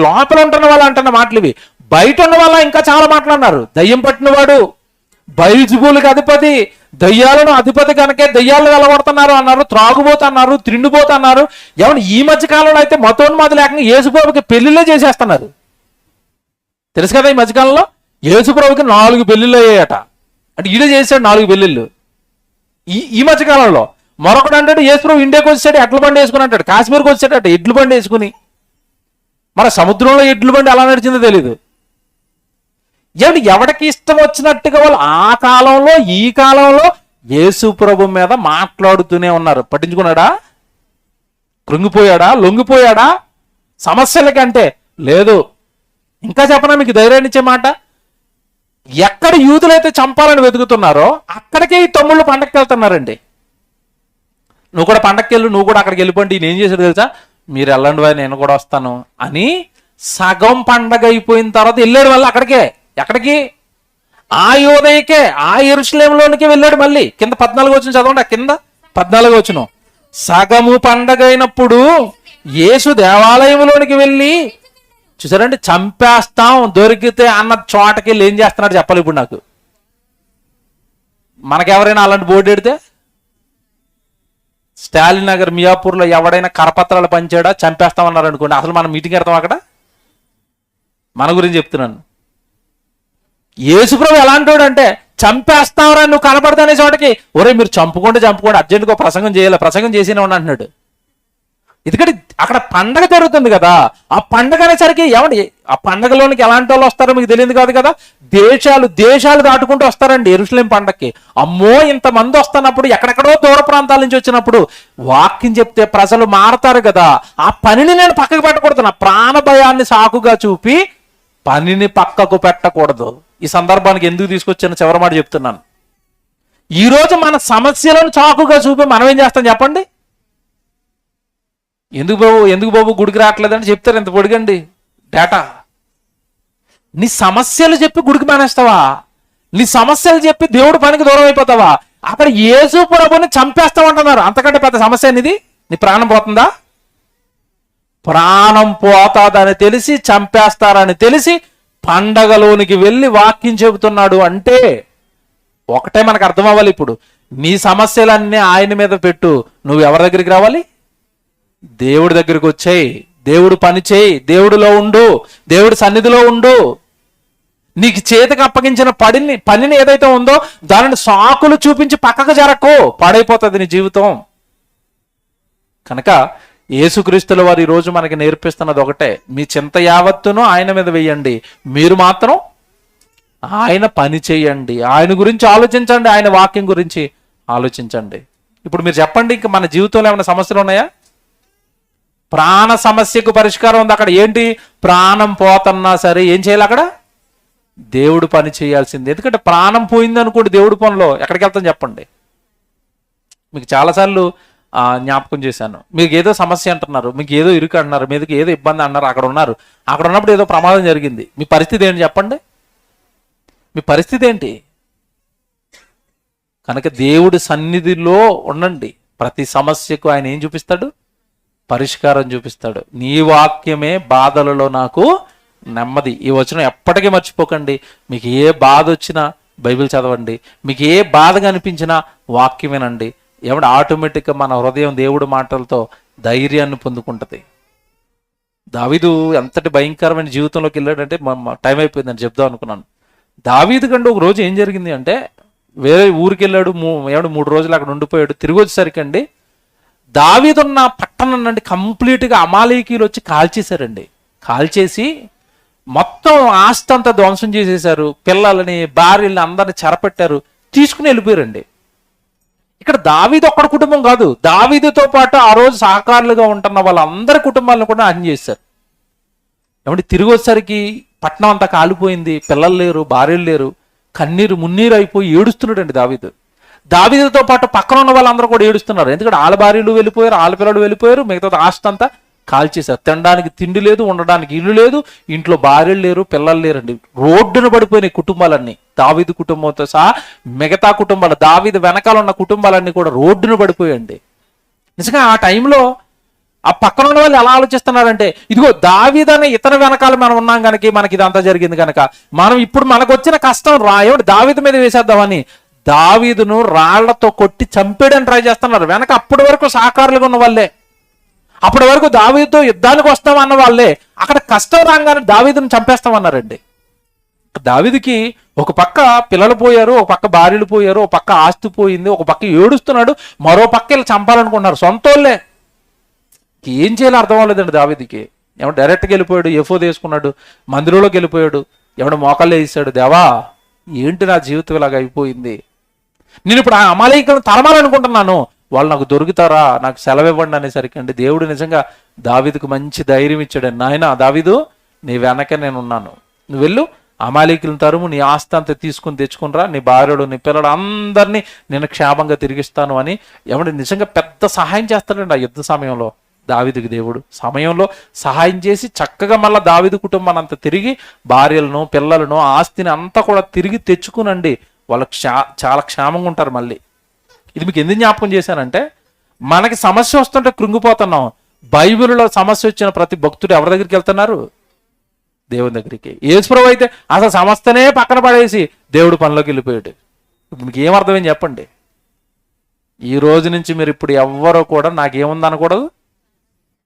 లోపల ఉంటున్న వాళ్ళు అంటున్న మాటలు ఇవి. బయట ఉన్న వాళ్ళ ఇంకా చాలా మాట్లాడినారు. దయ్యం పట్టినవాడు, బయల్జెబూలుకి అధిపతి, దయ్యాలను అధిపతి కనుకే దయ్యాలను వెళ్ళగొడుతున్నారు అన్నారు, త్రాగుబోతున్నారు, తిండిపోతున్నారు. ఈ మధ్య కాలంలో అయితే మతోన్మాది లేకుండా యేసుప్రభుకి పెళ్లిళ్ళే చేసేస్తున్నారు. తెలుసు కదా, ఈ మధ్యకాలంలో యేసుప్రభుకి 4 పెళ్లిళ్ళు అయ్యాయట. అంటే ఈడే చేశాడు 4 పెళ్లిళ్ళు ఈ మధ్యకాలంలో. మరొకటి అంటాడు యేసుప్రభు ఇండియాకి వచ్చాడు ఎడ్ల బండి వేసుకుని అంటాడు, కాశ్మీర్కి వచ్చాడట ఎడ్ల బండి వేసుకుని. మన సముద్రంలో ఎడ్ల బండి ఎలా నడిచిందో తెలీదు. ఎవడికి ఇష్టం వచ్చినట్టుగా వాళ్ళు ఆ కాలంలో ఈ కాలంలో యేసుప్రభు మీద మాట్లాడుతూనే ఉన్నారు. పట్టించుకున్నాడా? కృంగిపోయాడా? లొంగిపోయాడా సమస్యలకంటే? లేదు. ఇంకా చెప్పనా మీకు ధైర్యాన్ని ఇచ్చే మాట, ఎక్కడ యూదులైతే చంపాలని వెతుకుతున్నారో అక్కడికే ఈ తమ్ముళ్ళు పండక్కి వెళ్తున్నారండి. నువ్వు కూడా పండక్కి వెళ్ళు, నువ్వు కూడా అక్కడికి వెళ్ళిపోండి. నేను చేసాడు తెలుసా, మీరు వెళ్ళండి వాయి నేను కూడా వస్తాను అని సగం పండగ అయిపోయిన తర్వాత వెళ్ళాడు మళ్ళీ అక్కడికే. ఎక్కడికి? ఆ యోదయకే, ఆ యెరూషలేములోనికి వెళ్ళాడు మళ్ళీ. కింద 14 వచనం చదవండి, కింద 14 వచనం. సగము పండగ అయినప్పుడు యేసు దేవాలయంలోనికి వెళ్ళి, చూసారండి, చంపేస్తాం దొరికితే అన్న చోటకి వెళ్ళి ఏం చేస్తున్నాడు చెప్పాలి ఇప్పుడు నాకు. మనకెవరైనా అలాంటి బోర్డు పెడితే, స్టాలిన్ నగర్ మియాపూర్లో ఎవడైనా కరపత్రాలు పంచాడా చంపేస్తామన్నారు అనుకోండి, అసలు మనం మీటింగ్ పెడతాం అక్కడ? మన గురించి చెప్తున్నాను. యేసుప్రభు ఎలాంటి అంటే చంపేస్తావరా నువ్వు కనపడతానే చోటకి, ఒరే మీరు చంపుకోండి అర్జెంటుగా ప్రసంగం చేయాలి, ప్రసంగం చేసినా అంటున్నాడు. ఎందుకంటే అక్కడ పండగ జరుగుతుంది కదా, ఆ పండగ అనేసరికి ఏమండి ఆ పండగలోనికి ఎలాంటి వాళ్ళు వస్తారో మీకు తెలియదు కాదు కదా. దేశాలు దాటుకుంటూ వస్తారండి యెరూషలేం పండగకి. అమ్మో ఇంతమంది వస్తున్నప్పుడు, ఎక్కడెక్కడో దూర ప్రాంతాల నుంచి వచ్చినప్పుడు వాక్యం చెప్తే ప్రజలు మారతారు కదా. ఆ పనిని నేను పక్కకు పెట్టకూడదు, నా ప్రాణ భయాన్ని సాకుగా చూపి పనిని పక్కకు పెట్టకూడదు. ఈ సందర్భానికి ఎందుకు తీసుకొచ్చాను చివరి మాట చెప్తున్నాను. ఈరోజు మన సమస్యలను చాకుగా చూపి మనం ఏం చేస్తాం చెప్పండి? ఎందుకు బాబు గుడికి రావట్లేదని చెప్తారు, ఎంత పొడిగండి డేటా. నీ సమస్యలు చెప్పి గుడికి మానేస్తావా? నీ సమస్యలు చెప్పి దేవుడు పనికి దూరం అయిపోతావా? అక్కడ యేసు ప్రభుని చంపేస్తామంటున్నారు. అంతకంటే పెద్ద సమస్య అనేది నీ ప్రాణం పోతుందా? ప్రాణం పోతాదని తెలిసి, చంపేస్తారని తెలిసి పండగలోనికి వెళ్ళి వాక్యం చెబుతున్నాడు అంటే ఒకటే మనకు అర్థం అవ్వాలి. ఇప్పుడు నీ సమస్యలన్నీ ఆయన మీద పెట్టు, నువ్వు ఎవరి దగ్గరికి రావాలి? దేవుడి దగ్గరికి వచ్చేయి, దేవుడు పని చేయి, దేవుడిలో ఉండు, దేవుడి సన్నిధిలో ఉండు. నీకు చేతికి అప్పగించిన పనిని ఏదైతే ఉందో దానిని సాకులు చూపించి పక్కకు జరకు, పాడైపోతుంది నీ జీవితం. కనుక యేసుక్రీస్తుల వారు ఈరోజు మనకి నేర్పిస్తున్నది ఒకటే, మీ చింత యావత్తును ఆయన మీద వేయండి, మీరు మాత్రం ఆయన పని చేయండి, ఆయన గురించి ఆలోచించండి, ఆయన వాక్యం గురించి ఆలోచించండి. ఇప్పుడు మీరు చెప్పండి, ఇంకా మన జీవితంలో ఏమైనా సమస్యలు ఉన్నాయా? ప్రాణ సమస్యకు పరిష్కారం ఉంది. అక్కడ ఏంటి? ప్రాణం పోతున్నా సరే ఏం చేయాలి? అక్కడ దేవుడు పని చేయాల్సింది. ఎందుకంటే ప్రాణం పోయింది అనుకోండి, దేవుడి పనిలో ఎక్కడికి వెళ్తాం చెప్పండి? మీకు చాలాసార్లు జ్ఞాపకం చేశాను, మీకు ఏదో సమస్య అంటున్నారు, మీకు ఏదో ఇరుకు అంటున్నారు, మీదకి ఏదో ఇబ్బంది అన్నారు, అక్కడ ఉన్నప్పుడు ఏదో ప్రమాదం జరిగింది. మీ పరిస్థితి ఏంటి చెప్పండి? మీ పరిస్థితి ఏంటి? కనుక దేవుడి సన్నిధిలో ఉండండి. ప్రతి సమస్యకు ఆయన ఏం చూపిస్తాడు? పరిష్కారం చూపిస్తాడు. నీ వాక్యమే బాధలలో నాకు నెమ్మది. ఈ వచనం ఎప్పటికీ మర్చిపోకండి. మీకు ఏ బాధ వచ్చినా బైబిల్ చదవండి, మీకు ఏ బాధగా అనిపించినా వాక్యం వినండి. ఏమంటే ఆటోమేటిక్గా మన హృదయం దేవుడి మాటలతో ధైర్యాన్ని పొందుకుంటుంది. దావీదు ఎంతటి భయంకరమైన జీవితంలోకి వెళ్ళాడంటే, టైం అయిపోయిందని చెప్దాం అనుకున్నాను. దావీదు కంటే ఒక రోజు ఏం జరిగింది అంటే, వేరే ఊరికి వెళ్ళాడు, 3 రోజులు అక్కడ ఉండిపోయాడు. తిరిగి వచ్చేసరికి అండి దావీదున్న పట్టణం అండి కంప్లీట్గా అమాలేకీలు వచ్చి కాల్చేశారండి. కాల్చేసి మొత్తం ఆస్తి అంతా ధ్వంసం చేసేశారు, పిల్లలని భార్యలని అందరిని చెరపెట్టారు, తీసుకుని వెళ్ళిపోయారండి. ఇక్కడ దావీదు ఒక్కడి కుటుంబం కాదు, దావీదుతో పాటు ఆ రోజు సహకారులుగా ఉంటున్న వాళ్ళందరి కుటుంబాలను కూడా హత్య చేశారు. ఏమంటే తిరిగి వచ్చేసరికి పట్నం అంతా కాలిపోయింది, పిల్లలు లేరు, భార్యలు లేరు, కన్నీరు మున్నీరు అయిపోయి ఏడుస్తున్నాడండి దావీదు. దావీదుతో పాటు పక్కన ఉన్న వాళ్ళందరూ కూడా ఏడుస్తున్నారు. ఎందుకంటే వాళ్ళ భార్యలు వెళ్ళిపోయారు, వాళ్ళ పిల్లలు వెళ్ళిపోయారు, మిగతా ఆస్తి అంతా కాల్చేశారు. తినడానికి తిండి లేదు, ఉండడానికి ఇల్లు లేదు, ఇంట్లో భార్యలు లేరు, పిల్లలు లేరండి. రోడ్డున పడిపోయినాయి కుటుంబాలన్నీ, దావీదు కుటుంబంతో సహా మిగతా కుటుంబాలు, దావీదు వెనకాల ఉన్న కుటుంబాలన్నీ కూడా రోడ్డున పడిపోయండి. నిజంగా ఆ టైంలో ఆ పక్కన ఉన్న వాళ్ళు ఎలా ఆలోచిస్తున్నారంటే, ఇదిగో దావీదు అనే ఇతని వెనకాల మనం ఉన్నాం కనుక మనకి ఇదంతా జరిగింది కనుక మనం ఇప్పుడు మనకు వచ్చిన కష్టం ఏమిటి దావీదు మీద వేసేద్దామని దావీదును రాళ్లతో కొట్టి చంపేయడానికి ట్రై చేస్తున్నారు. వెనక అప్పటి వరకు సహకారులుగా ఉన్న వాళ్ళే, అప్పటి వరకు దావీదుతో యుద్ధానికి వస్తామన్న వాళ్ళే అక్కడ కష్టం రాగానే దావీదును చంపేస్తామన్నారండి. దావీదుకి ఒక పక్క పిల్లలు పోయారు, ఒక పక్క భార్యలు పోయారు, ఒక పక్క ఆస్తి పోయింది, ఒక పక్క ఏడుస్తున్నాడు, మరో పక్క ఇలా చంపాలనుకున్నారు. సొంతోళ్ళే. ఏం చేయాలో అర్థం అవ్వలేదండి దావీదుకి. ఏమన్నా డైరెక్ట్గా వెళ్ళిపోయాడు, ఎఫోద్ వేసుకున్నాడు, మందిరంలోకి వెళ్ళిపోయాడు, ఏమన్నా మోకాళ్ళు వేసాడు, దేవా ఏంటి నా జీవితం ఇలాగ అయిపోయింది, నేను ఇప్పుడు ఆ అమాలేకీలను తరమాలనుకుంటున్నాను, వాళ్ళు నాకు దొరుకుతారా, నాకు సెలవు ఇవ్వండి అనేసరికి అండి దేవుడు నిజంగా దావీదుకు మంచి ధైర్యం ఇచ్చాడు. నాయన దావీదు, నీ వెనక నేను ఉన్నాను, నువ్వు వెళ్ళు, అమాలేకీలను తరుము, నీ ఆస్తి అంతా తీసుకుని తెచ్చుకునిరా, నీ భార్యడు నీ పిల్లడు అందరినీ నేను క్షేమంగా తిరిగిస్తాను అని ఏమంటే నిజంగా పెద్ద సహాయం చేస్తాడండి ఆ యుద్ధ సమయంలో. దావీదుకి దేవుడు సమయంలో సహాయం చేసి చక్కగా మళ్ళీ దావీదు కుటుంబాన్ని అంతా తిరిగి భార్యలను పిల్లలను ఆస్తిని అంతా కూడా తిరిగి తెచ్చుకునండి వాళ్ళు చాలా క్షేమంగా ఉంటారు. మళ్ళీ ఇది మీకు ఎందుకు జ్ఞాపకం చేశానంటే, మనకి సమస్య వస్తుంటే కృంగిపోతున్నాం. బైబిల్లో సమస్య వచ్చిన ప్రతి భక్తుడు ఎవరి దగ్గరికి వెళ్తున్నారు? దేవుని దగ్గరికి. యేసుప్రభువు అయితే అసలు సమస్తనే పక్కన పడేసి దేవుడు పనిలోకి వెళ్ళిపోయాడు. ఇప్పుడు మీకు ఏమర్థమైంది చెప్పండి? ఈ రోజు నుంచి మీరు ఇప్పుడు ఎవ్వరూ కూడా నాకేముంది అనకూడదు,